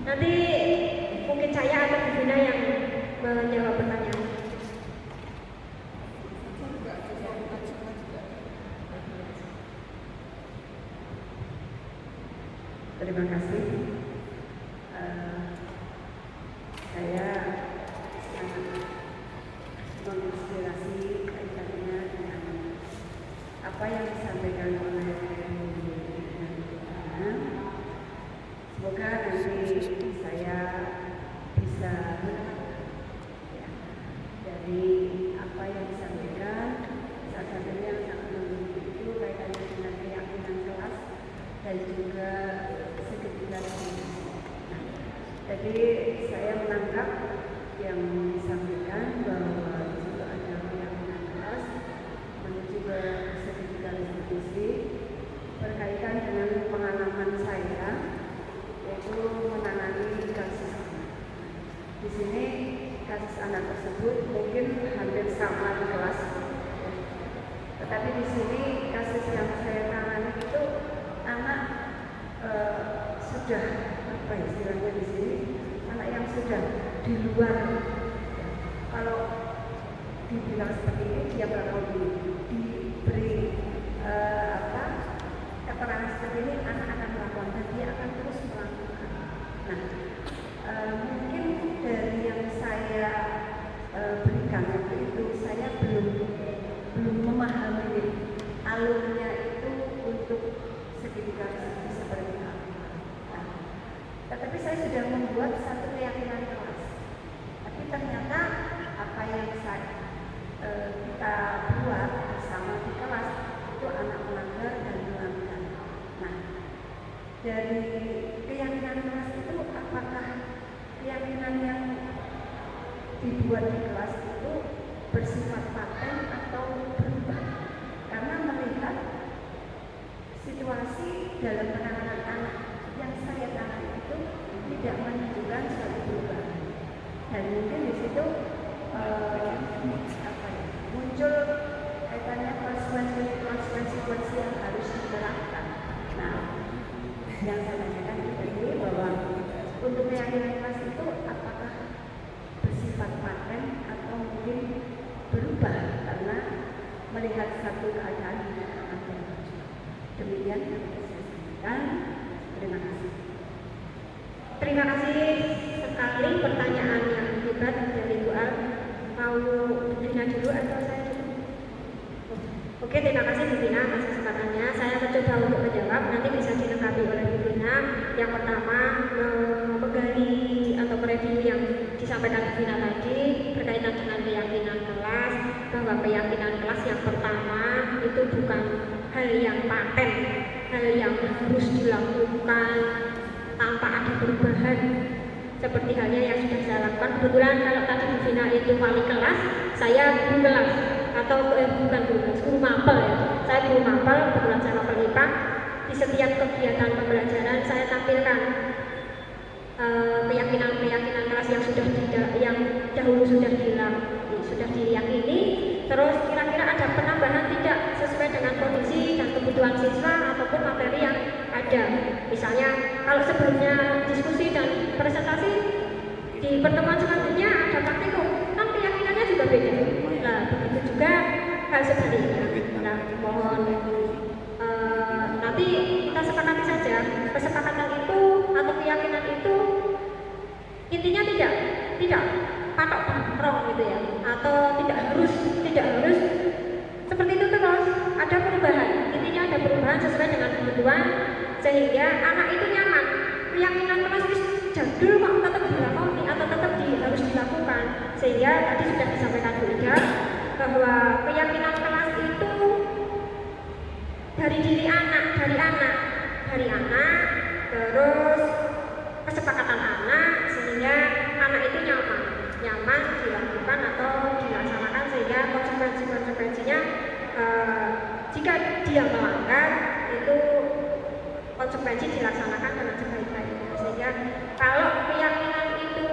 Nanti mungkin saya atau Bu Vina yang menjawab pertanyaan. Terima kasih. Saya sangat menginspirasi kaitannya dengan apa yang disampaikan oleh semoga nanti saya bisa menerapkan ya, dari apa yang disampaikan. Salah satunya yang sangat membantu itu kaitannya dengan keyakinan kelas dan juga segitiga restitusi. Jadi saya menangkap yang disampaikan bahwa di situ ada keyakinan kelas menuju ke segitiga restitusi berkaitan dengan pengalaman saya, yaitu menangani kasus anak. Di sini kasus anak tersebut mungkin hampir sama di kelas, tetapi di sini kasus yang saya tangani itu anak sudah apa istilahnya di sini, anak yang sudah di luar. Kalau dibilang seperti ini, dia bakal diberi keterangan seperti ini, anak akan melakukan dan dia akan terus melakukan. Nah, mungkin dari yang saya berikan waktu itu, saya belum memahami alurnya itu untuk segitiga seperti apa. Nah, tetapi saya sudah membuat satu keyakinan kelas. Tapi ternyata apa yang kita buat bersama di kelas itu anak melanggar dan melanggar. Nah, dari keyakinan kelas itu, apakah keyakinan yang dibuat di kelas itu bersifat paten atau berubah? Karena melihat situasi dalam penanganan anak yang saya tangani itu tidak menunjukkan suatu perubahan, dan mungkin di situ muncul kaitannya konsekuensi yang harus diterapkan. Nah, yang saya tanyakan itu tadi bahwa untuk keyakinan kelas itu apakah bersifat paten atau mungkin berubah karena melihat satu keadaan yang akan terjadi. Demikian yang saya sampaikan. Terima kasih. Terima kasih sekali pertanyaan yang hebat dari Bu Al. Mau Bu Vina dulu atau saya dulu? Oke, terima kasih Bu Vina atas kesempatannya. Saya mencoba untuk menjawab, nanti bisa dilengkapi oleh Bu Vina. Yang pertama, menggali atau mereview yang disampaikan Bu Vina tadi berkaitan berkaitan dengan keyakinan kelas, bahwa keyakinan kelas yang pertama itu bukan hal yang paten, hal yang harus dilakukan tanpa ada perubahan, seperti halnya yang sudah saya lakukan. Kebetulan kalau tadi di final itu wali kelas, saya guru kelas, atau bukan guru kelas, guru mapel ya. Saya guru mapel, kebetulan saya mapel IPA. Di setiap kegiatan pembelajaran saya tampilkan keyakinan kelas yang dahulu sudah diyakini, terus kira-kira ada penambahan tidak sesuai dengan kondisi dan kebutuhan siswa ataupun materi yang ada. Misalnya kalau sebelumnya diskusi dan presentasi, di pertemuan selanjutnya ada praktikum, kan keyakinannya juga beda. Nah, begitu juga hal sebaliknya. Nah, mohon nanti kita sepakati saja, kesepakatan itu atau keyakinan itu intinya tidak patok bangkrong gitu ya, atau tidak harus seperti itu terus. Ada perubahan, intinya ada perubahan sesuai dengan kebutuhan sehingga anak itu nyaman. Keyakinan kelas jadul kok tetap dilakoni atau tetap harus dilakukan, sehingga tadi sudah disampaikan Bu Ida bahwa keyakinan kelas itu dari diri anak, terus kesepakatan anak, sehingga anak itu nyaman dilakukan atau dilaksanakan, sehingga konsekuensinya jika dia melanggar itu konsekuensi dilaksanakan dengan sebaik-baiknya. Sehingga kalau keyakinan itu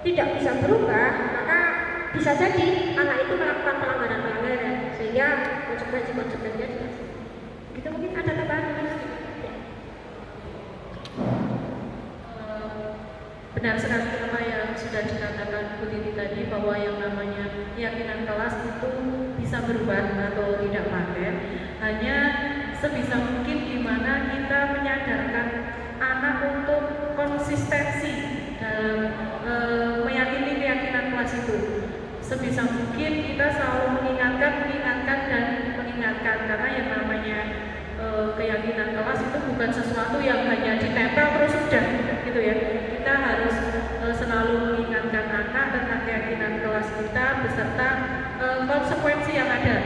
tidak bisa berubah, maka bisa jadi anak itu melakukan pelanggaran, sehingga konsekuensinya dilaksanakan. Gitu, mungkin ada tambahan. Benar sekali apa yang sudah dikatakan Bu Titi tadi, bahwa yang namanya keyakinan kelas itu bisa berubah atau tidak paten. Hanya sebisa mungkin di mana kita menyadarkan anak untuk konsistensi dalam meyakini keyakinan kelas itu. Sebisa mungkin kita selalu mengingatkan karena yang namanya keyakinan kelas itu bukan sesuatu yang hanya ditempel terus sudah gitu ya. Kita harus selalu mengingatkan anak tentang keyakinan kelas kita beserta konsekuensi yang ada,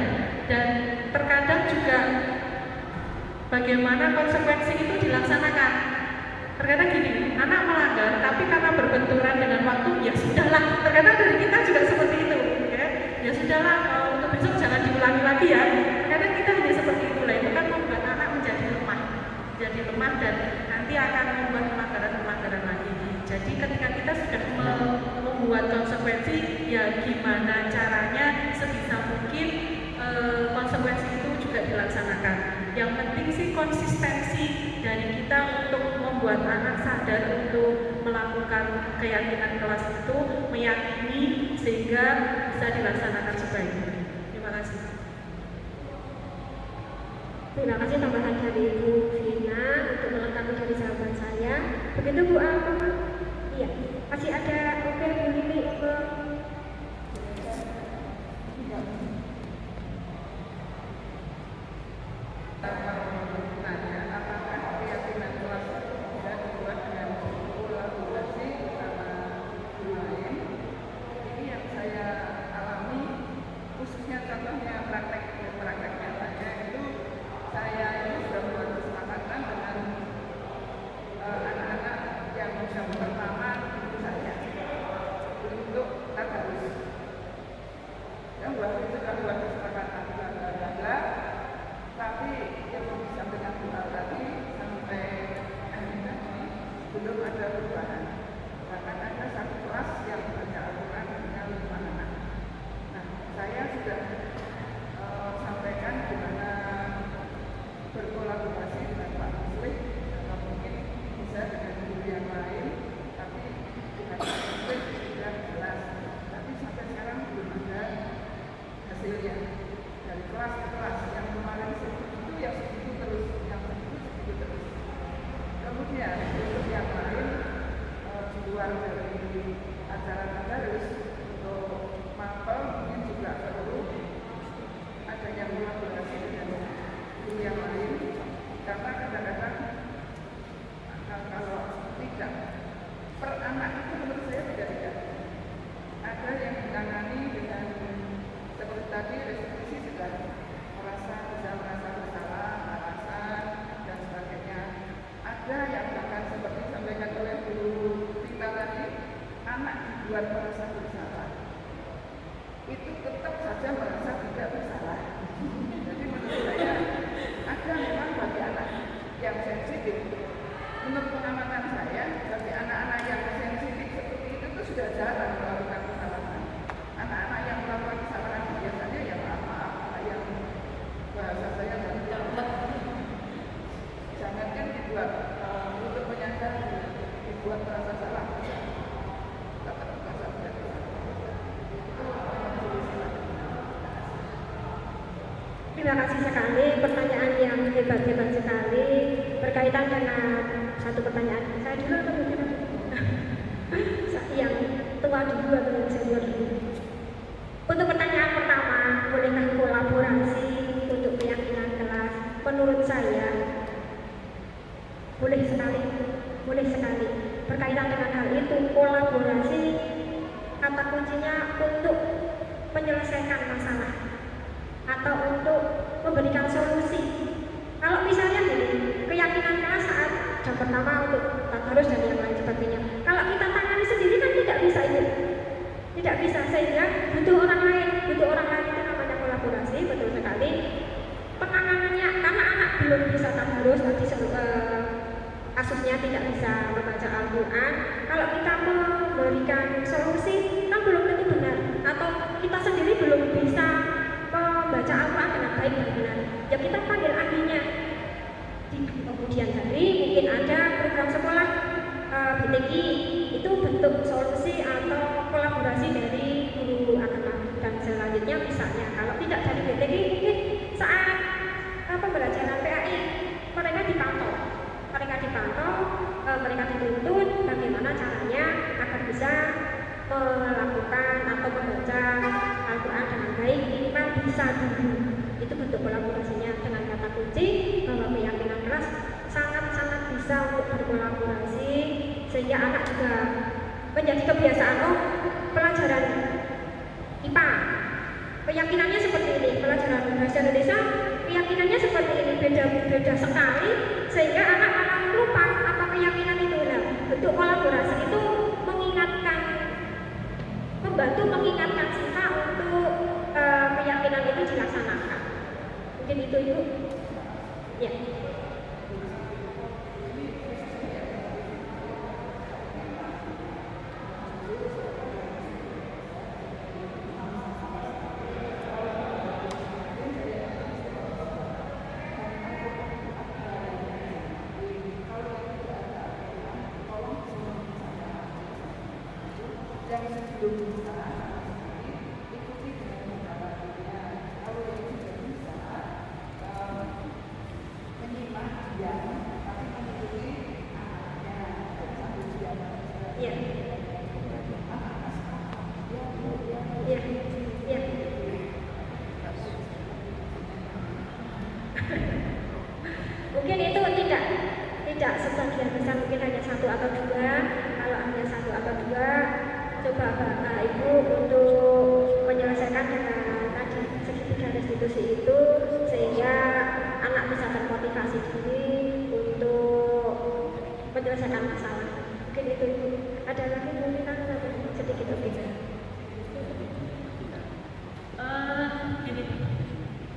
dan terkadang juga bagaimana konsekuensi itu dilaksanakan. Terkadang gini, anak melanggar tapi karena berbenturan dengan waktu, ya sudahlah. Terkadang dari kita juga seperti itu ya sudahlah, untuk besok jangan diulangi lagi ya. Terkadang kita hanya seperti itulah. Itu kan membuat anak menjadi lemah dan nanti akan membuat pelanggaran lagi. Jadi ketika kita sudah membuat konsekuensi, ya gimana caranya sebisa mungkin konsekuensi itu juga dilaksanakan. Yang penting sih konsistensi dari kita untuk membuat anak sadar untuk melakukan keyakinan kelas itu, meyakini sehingga bisa dilaksanakan sebaiknya. Terima kasih. Terima kasih tambahan dari Bu Vina untuk melengkapi dari jawaban saya. Begitu Bu Alma? Iya. Masih ada oke Bu Lili untuk dibuat merasa bersalah, itu tetap saja merasa tidak bersalah. Jadi menurut saya ada memang bagi anak yang sensitif. Menurut pengamatan saya, bagi anak-anak yang sensitif seperti itu tuh sudah jarang melakukan kesalahan. Anak-anak yang melakukan kesalahan biasanya yang maaf, yang bahasa saya mencolok. Jangankan dibuat untuk menyadari, dibuat merasa salah. Terima kasih sekali, pertanyaan yang hebat-hebat sekali berkaitan dengan satu pertanyaan. Saya dulu atau mungkin yang tua dulu atau yang senior dulu? Untuk pertanyaan pertama, bolehkah kolaborasi untuk keyakinan kelas? Menurut saya, boleh sekali. Berkaitan dengan hal itu, kolaborasi kata kuncinya untuk menyelesaikan masalah atau untuk memberikan solusi. Kalau misalnya gini, keyakinan kelas saat jam pertama untuk tadarus dan yang lain sebagainya, kalau kita tangani sendiri kan tidak bisa itu, tidak bisa, sehingga butuh orang lain itu namanya kolaborasi. Betul sekali. Penanganannya karena anak belum bisa tadarus tadi kasusnya tidak bisa membaca Al-Quran, kalau kita memberikan solusi kan belum tentu benar, atau kita sendiri belum bisa membaca Al-Quran dengan baik dan benar, ya kita panggil ahlinya. Di kemudian hari mungkin ada program sekolah BTK, itu bentuk solusi atau kolaborasi dari guru agama. Dan selanjutnya misalnya kalau tidak dari BTK, mungkin saat pembelajaran PAI mereka dipantau, mereka dituntut bagaimana caranya agar bisa melakukan atau membaca Al-Quran dengan baik, minimal bisa dulu. Itu bentuk kolaborasinya. Dengan kata kunci bahwa keyakinan kelas sangat-sangat bisa untuk berkolaborasi, sehingga anak juga menjadi kebiasaan. Oh, pelajaran IPA keyakinannya seperti ini, pelajaran bahasa Indonesia keyakinannya seperti ini, beda sekali, sehingga anak malah lupa apa keyakinan itu. Nah, bentuk kolaborasi itu membantu mengingatkan siswa untuk keyakinan itu dilaksanakan. Mungkin itu Ibu. Ya. Yang sebelum bisa ikuti dengan caranya. Kalau yang sudah bisa menyimak dia, tapi mengikuti anaknya sambil dia Iya. Mungkin itu tidak sebagian besar, mungkin hanya satu atau dua. Kalau hanya satu atau dua, coba Bapak Ibu untuk menyelesaikan dengan tadi segitiga restitusi itu, sehingga anak bisa termotivasi diri untuk menyelesaikan masalah. Mungkin itu Ibu. Ada lagi mungkin sedikit lebih. Gini,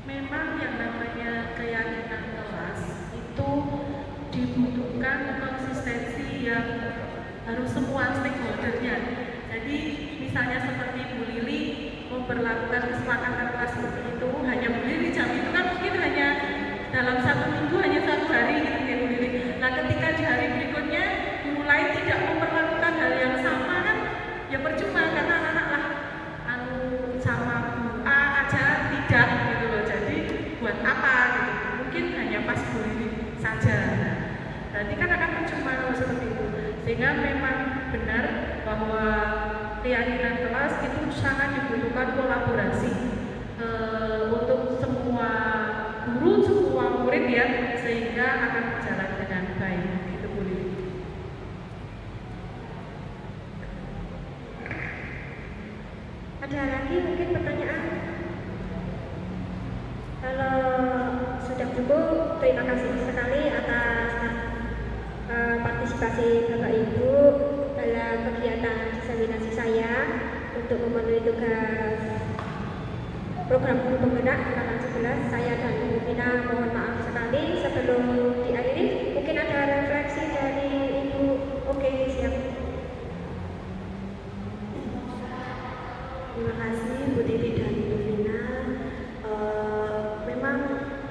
memang yang namanya keyakinan kelas itu dibutuhkan konsistensi yang harus semua stakeholdernya. Jadi misalnya seperti Bu Lili memperlakukan kesepakatan kelas seperti itu, hanya Bu Lili jam itu kan mungkin hanya dalam satu minggu, hanya satu hari gitu ya Bu Lili. Nah ketika di hari berikutnya mulai tidak memperlakukan hal yang sama kan ya percuma, karena anak-anak lah sama Bu A aja tidak gitu loh. Jadi buat apa gitu, mungkin hanya pas Bu Lili saja. Berarti kan akan percuma kalau seperti itu. Sehingga memang benar bahwa keyakinan kelas itu sangat dibutuhkan kolaborasi untuk semua guru, semua murid ya, sehingga akan berjalan dengan baik. Itu boleh. Ada lagi mungkin pertanyaan? Kalau sudah cukup, terima kasih sekali atas partisipasi Bapak Ibu. dalam kegiatan diseminasi saya untuk memenuhi tugas program guru penggerak angkatan 11. Saya dan Ibu Vina mohon maaf sekali. Sebelum diakhiri, mungkin ada refleksi dari Ibu. Oke, siap. Terima kasih Bu Titi dan Bu Vina. Memang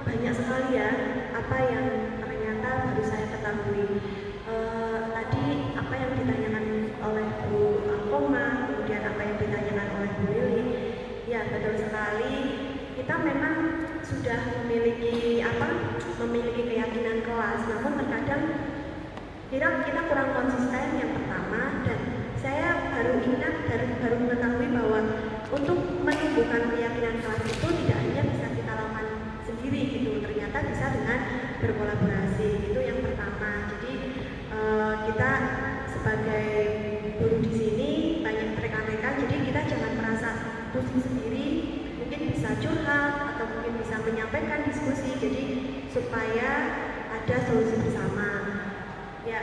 banyak sekali ya apa yang ternyata baru saya ketahui. Tadi apa yang ditanyakan oleh Bu Koma, kemudian apa yang ditanyakan oleh Bu Lili, ya betul sekali. Kita memang sudah memiliki keyakinan kelas, namun terkadang kita kurang konsisten yang pertama, dan saya baru mengetahui bahwa untuk menumbuhkan keyakinan kelas itu tidak hanya bisa kita lakukan sendiri gitu, ternyata bisa dengan berkolaborasi. Itu yang pertama. Jadi kita sebagai guru di sini banyak rekan-rekan, jadi kita jangan merasa pusing sendiri, mungkin bisa curhat atau mungkin bisa menyampaikan diskusi, jadi supaya ada solusi bersama. Ya,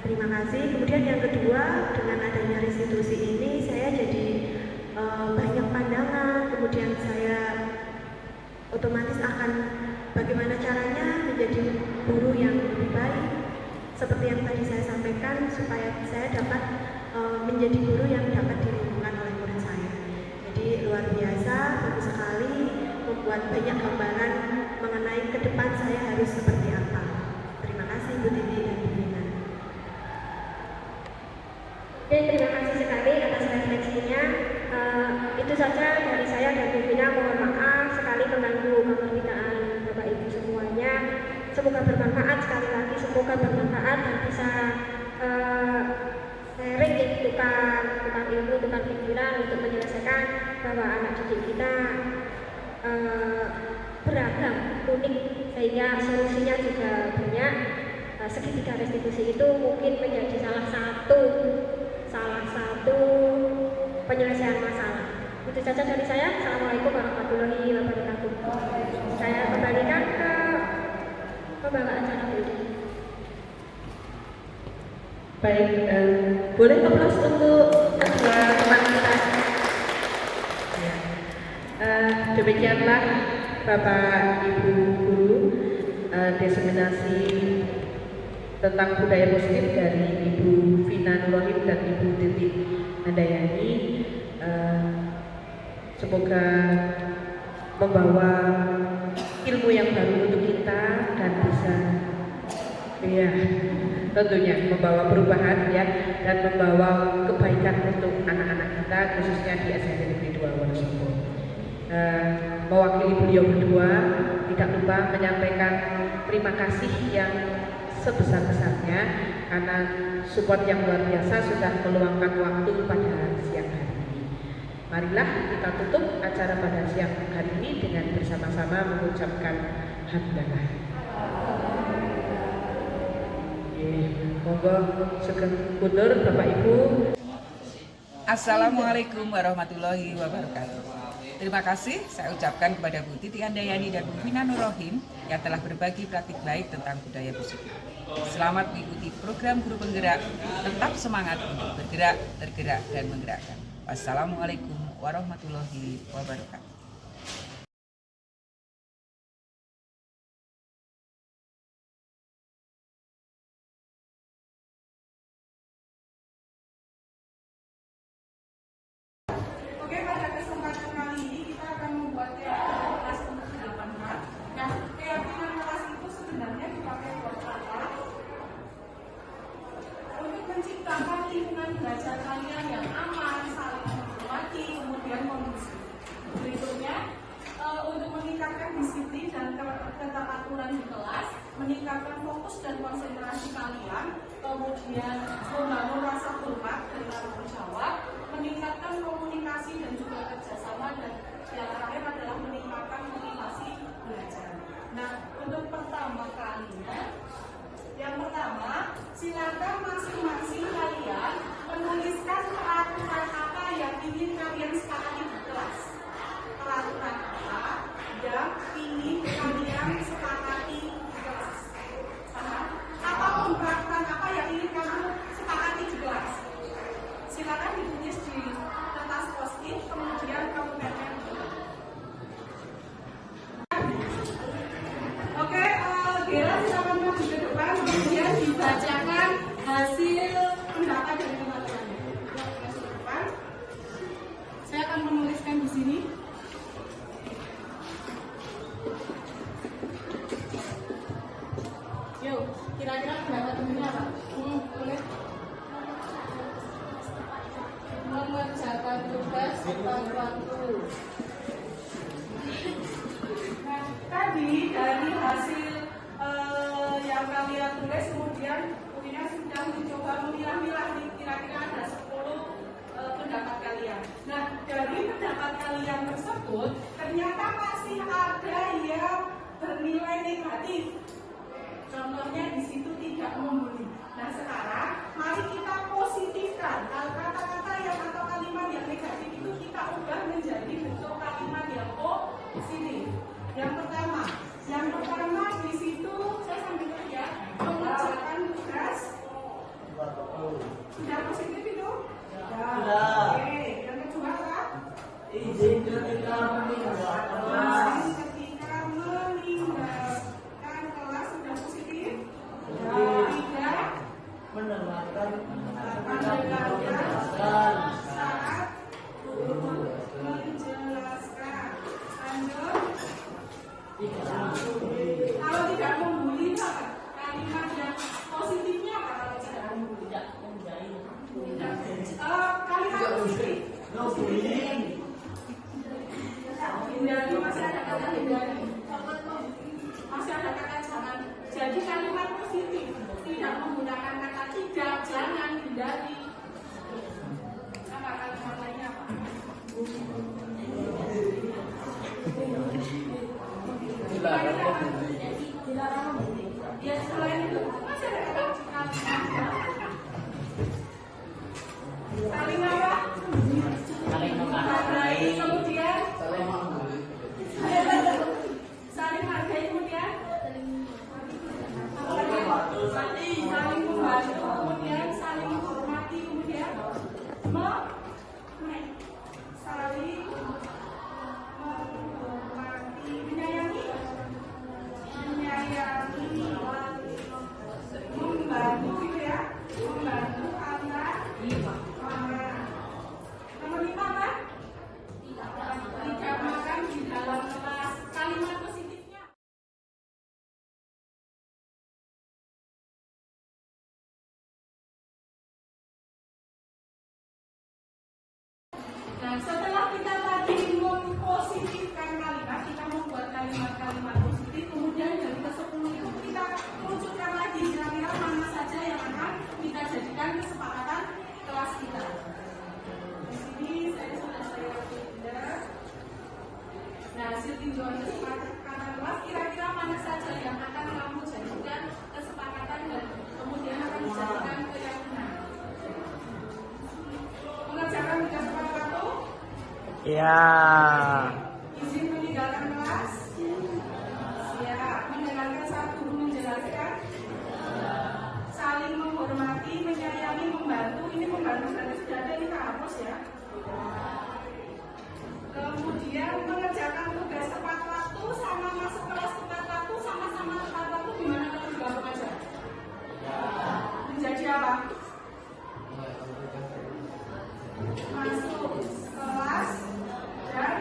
terima kasih. Kemudian yang kedua, dengan adanya restitusi ini saya jadi banyak pandangan, kemudian saya otomatis akan bagaimana caranya menjadi guru yang lebih baik, seperti yang tadi saya sampaikan, supaya saya dapat menjadi guru yang dapat dirindukan oleh murid saya. Jadi luar biasa, bagus sekali, membuat banyak gambaran mengenai ke depan saya harus seperti apa. Terima kasih Bu Titi dan Bu Vina. Oke, terima kasih sekali atas refleksinya. Itu saja dari saya dan Bu Vina. Mohon maaf sekali mengganggu kemerdekaan Bapak Ibu semuanya. Semoga bermanfaat, sekali lagi semoga bermanfaat dan bisa sharing tukar ilmu, tukar pikiran untuk menyelesaikan bahwa anak didik kita beragam, unik, sehingga solusinya juga banyak. Segitiga restitusi itu mungkin menjadi salah satu penyelesaian masalah. Itu saja dari saya. Assalamualaikum warahmatullahi wabarakatuh. Saya kembalikan ke pembawa acara ini. Baik, boleh aplaus untuk kedua teman kita. Ya. Demikianlah Bapak Ibu guru diseminasi tentang budaya positif dari Ibu Vina Nurrohim dan Ibu Titi Handayani. Semoga membawa ilmu yang baru untuk kita dan bisa, ya, tentunya membawa perubahan ya, dan membawa kebaikan untuk anak-anak kita khususnya di SMP Negeri 2 Wonosobo. Mewakili beliau berdua tidak lupa menyampaikan terima kasih yang sebesar-besarnya karena support yang luar biasa sudah meluangkan waktu pada siang hari ini. Marilah kita tutup acara pada siang hari ini dengan bersama-sama mengucapkan hamdalah. Monggo sugeng kundur Bapak Ibu. Assalamualaikum warahmatullahi wabarakatuh. Terima kasih saya ucapkan kepada Bu Titi Handayani dan Bu Vina Nurrohim yang telah berbagi praktik baik tentang budaya positif. Selamat mengikuti program Guru Penggerak. Tetap semangat untuk bergerak, tergerak, dan menggerakkan. Wassalamualaikum warahmatullahi wabarakatuh. Oke, pada kesempatan kali ini kita akan membuat keyakinan kelas untuk ke-8. Nah, keyakinan kelas itu sebenarnya dipakai buat apa? Untuk menciptakan lingkungan belajar kalian yang aman, saling menghormati, kemudian kondusif. Berikutnya, untuk meningkatkan disiplin dan keteraturan di kelas, meningkatkan fokus dan konsentrasi kalian, kemudian membangun rasa hormat dan tanggung jawab, meningkatkan komunikasi dan juga kerjasama, dan yang terakhir adalah meningkatkan motivasi belajar. Nah, untuk pertama kalinya, yang pertama, silakan masing-masing kalian menuliskan peraturan apa yang ingin kalian sepakati di kelas. Peraturan apa yang ingin kalian sepakati di kelas. Apapun peraturan apa yang ingin kamu sepakati di kelas. di sini? Yuk, kira-kira berapa temennya Pak? Boleh? Mengerjakan tugas tepat waktu. Nah, tadi dari hasil yang kalian tulis, kemudian Uina sudah mencoba memilah-milah nih, kira-kira ada 10 pendapat kalian. Nah, dari pendapat kalian tersebut, ternyata masih ada yang bernilai negatif. Contohnya di situ tidak membuli. Nah, sekarang mari kita positifkan kata-kata yang atau kalimat yang negatif itu kita ubah menjadi bentuk kalimat yang positif. Yang pertama di situ saya sambil ya mengerjakan tugas. Sudah positif itu? Sudah. Oke, yang kedua apa? Izin ketika meninggalkan kelas sudah positif? Tidak. Mendengarkan saat guru menjelaskan. Lanjut. Kalau tidak membuli itu apa? Kalimat yang positifnya apa kalau tidak membuli? Kalimat positif. Hindari, masih ada kata hindari. Masih ada kata jangan. Jadi kalimat positif tidak menggunakan kata tidak, jangan, hindari. Apa kalimat lainnya apa? Dilarang. Ya selain itu masih ada kata saling apa? saling menghargai, Kemudian saling membuli, saling menghargai, kemudian saling membantu, kemudian saling menghormati, kemudian saling menghormati, menyayangi, membantu gitu ya, membantu anak. Nomor 5 apa? Tidak makan di dalam kelas. Kalimat positifnya. Nah, setelah kita tadi mempositifkan kalimat, kita membuat kalimat-kalimat positif, kemudian dari ke-10 itu kita munculkan lagi kira-kira mana saja yang akan kita jadikan kesepakatan kelas kita. Di sini saya sudah pindah. Nah, hasil tinjauan kesepakatan kelas kira-kira mana saja yang akan kamu jadikan kesepakatan dan kemudian akan dijadikan keyakinan. Mengerjakan tugas tepat waktu? ya, Izin meninggalkan kelas? Siap. Mendengarkan saat guru menjelaskan? Saling menghormati, menyayangi, membantu. Ini membantu berarti sudah ada di kampus ya. Kemudian mengerjakan tugas tepat waktu sama masuk kelas tepat waktu, sama-sama tepat waktu, gimana kalau digabung aja? Menjadi apa? Masuk kelas dan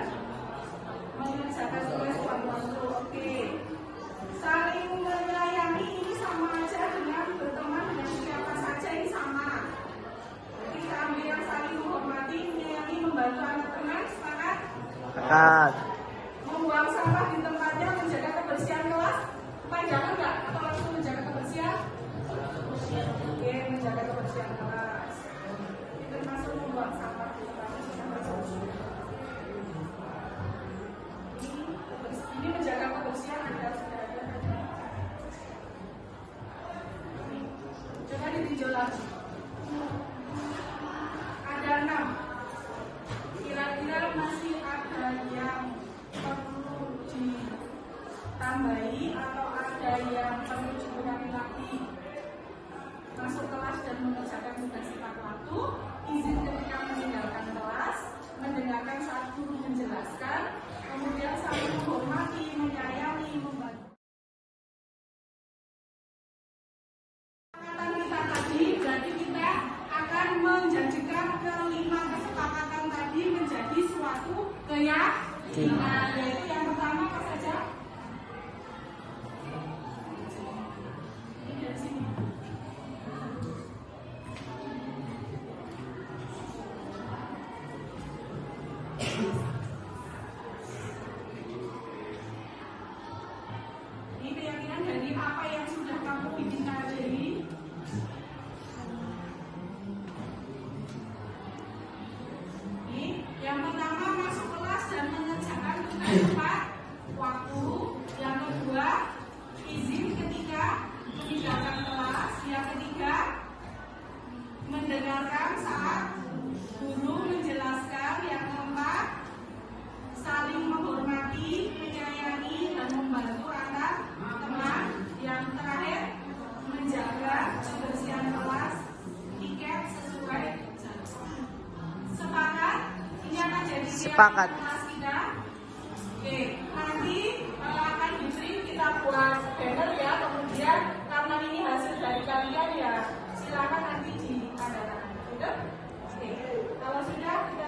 mengerjakan tugas tepat waktu. Oke. Saling menyayangi ini sama aja dengan berteman dengan siapa saja, ini sama. Kita ambil yang saling menghormati, menyayangi, membantu anak teman, sepakat? sepakat, Membuang sampah di tempatnya, menjaga kebersihan kelas. Panjangan nggak? Atau langsung menjaga kebersihan? Oke, menjaga kebersihan kelas. Ini termasuk membuang sampah di tempatnya, sudah masuk. Ini menjaga kebersihan Anda sudah ada. Coba ditinjau lagi. Ada 6. Kira-kira masih ada yang perlu ditambahi atau ada suatu keyakinan. Yaitu yang pertama apa saja? Ini dari sini. Ini keyakinan dari apa yang sudah kamu bikin pelajari. Yang pertama masuk kelas dan mengerjakan tugas tepat waktu. Yang kedua izin ketika meninggalkan kelas. Yang ketiga mendengarkan saat guru menjelaskan. Yang keempat saling menghormati, menyayangi dan membantu antar teman. Yang terakhir menjaga kebersihan kelas, tiket sesuai jadwal. Sepakat? Ini akan jadi Sepakat. kelas kita. Oke, nanti akan diberi kita buat banner ya. Kemudian karena ini hasil dari kalian ya, silakan nanti ditandatangan. Gitu? Oke, kalau sudah kita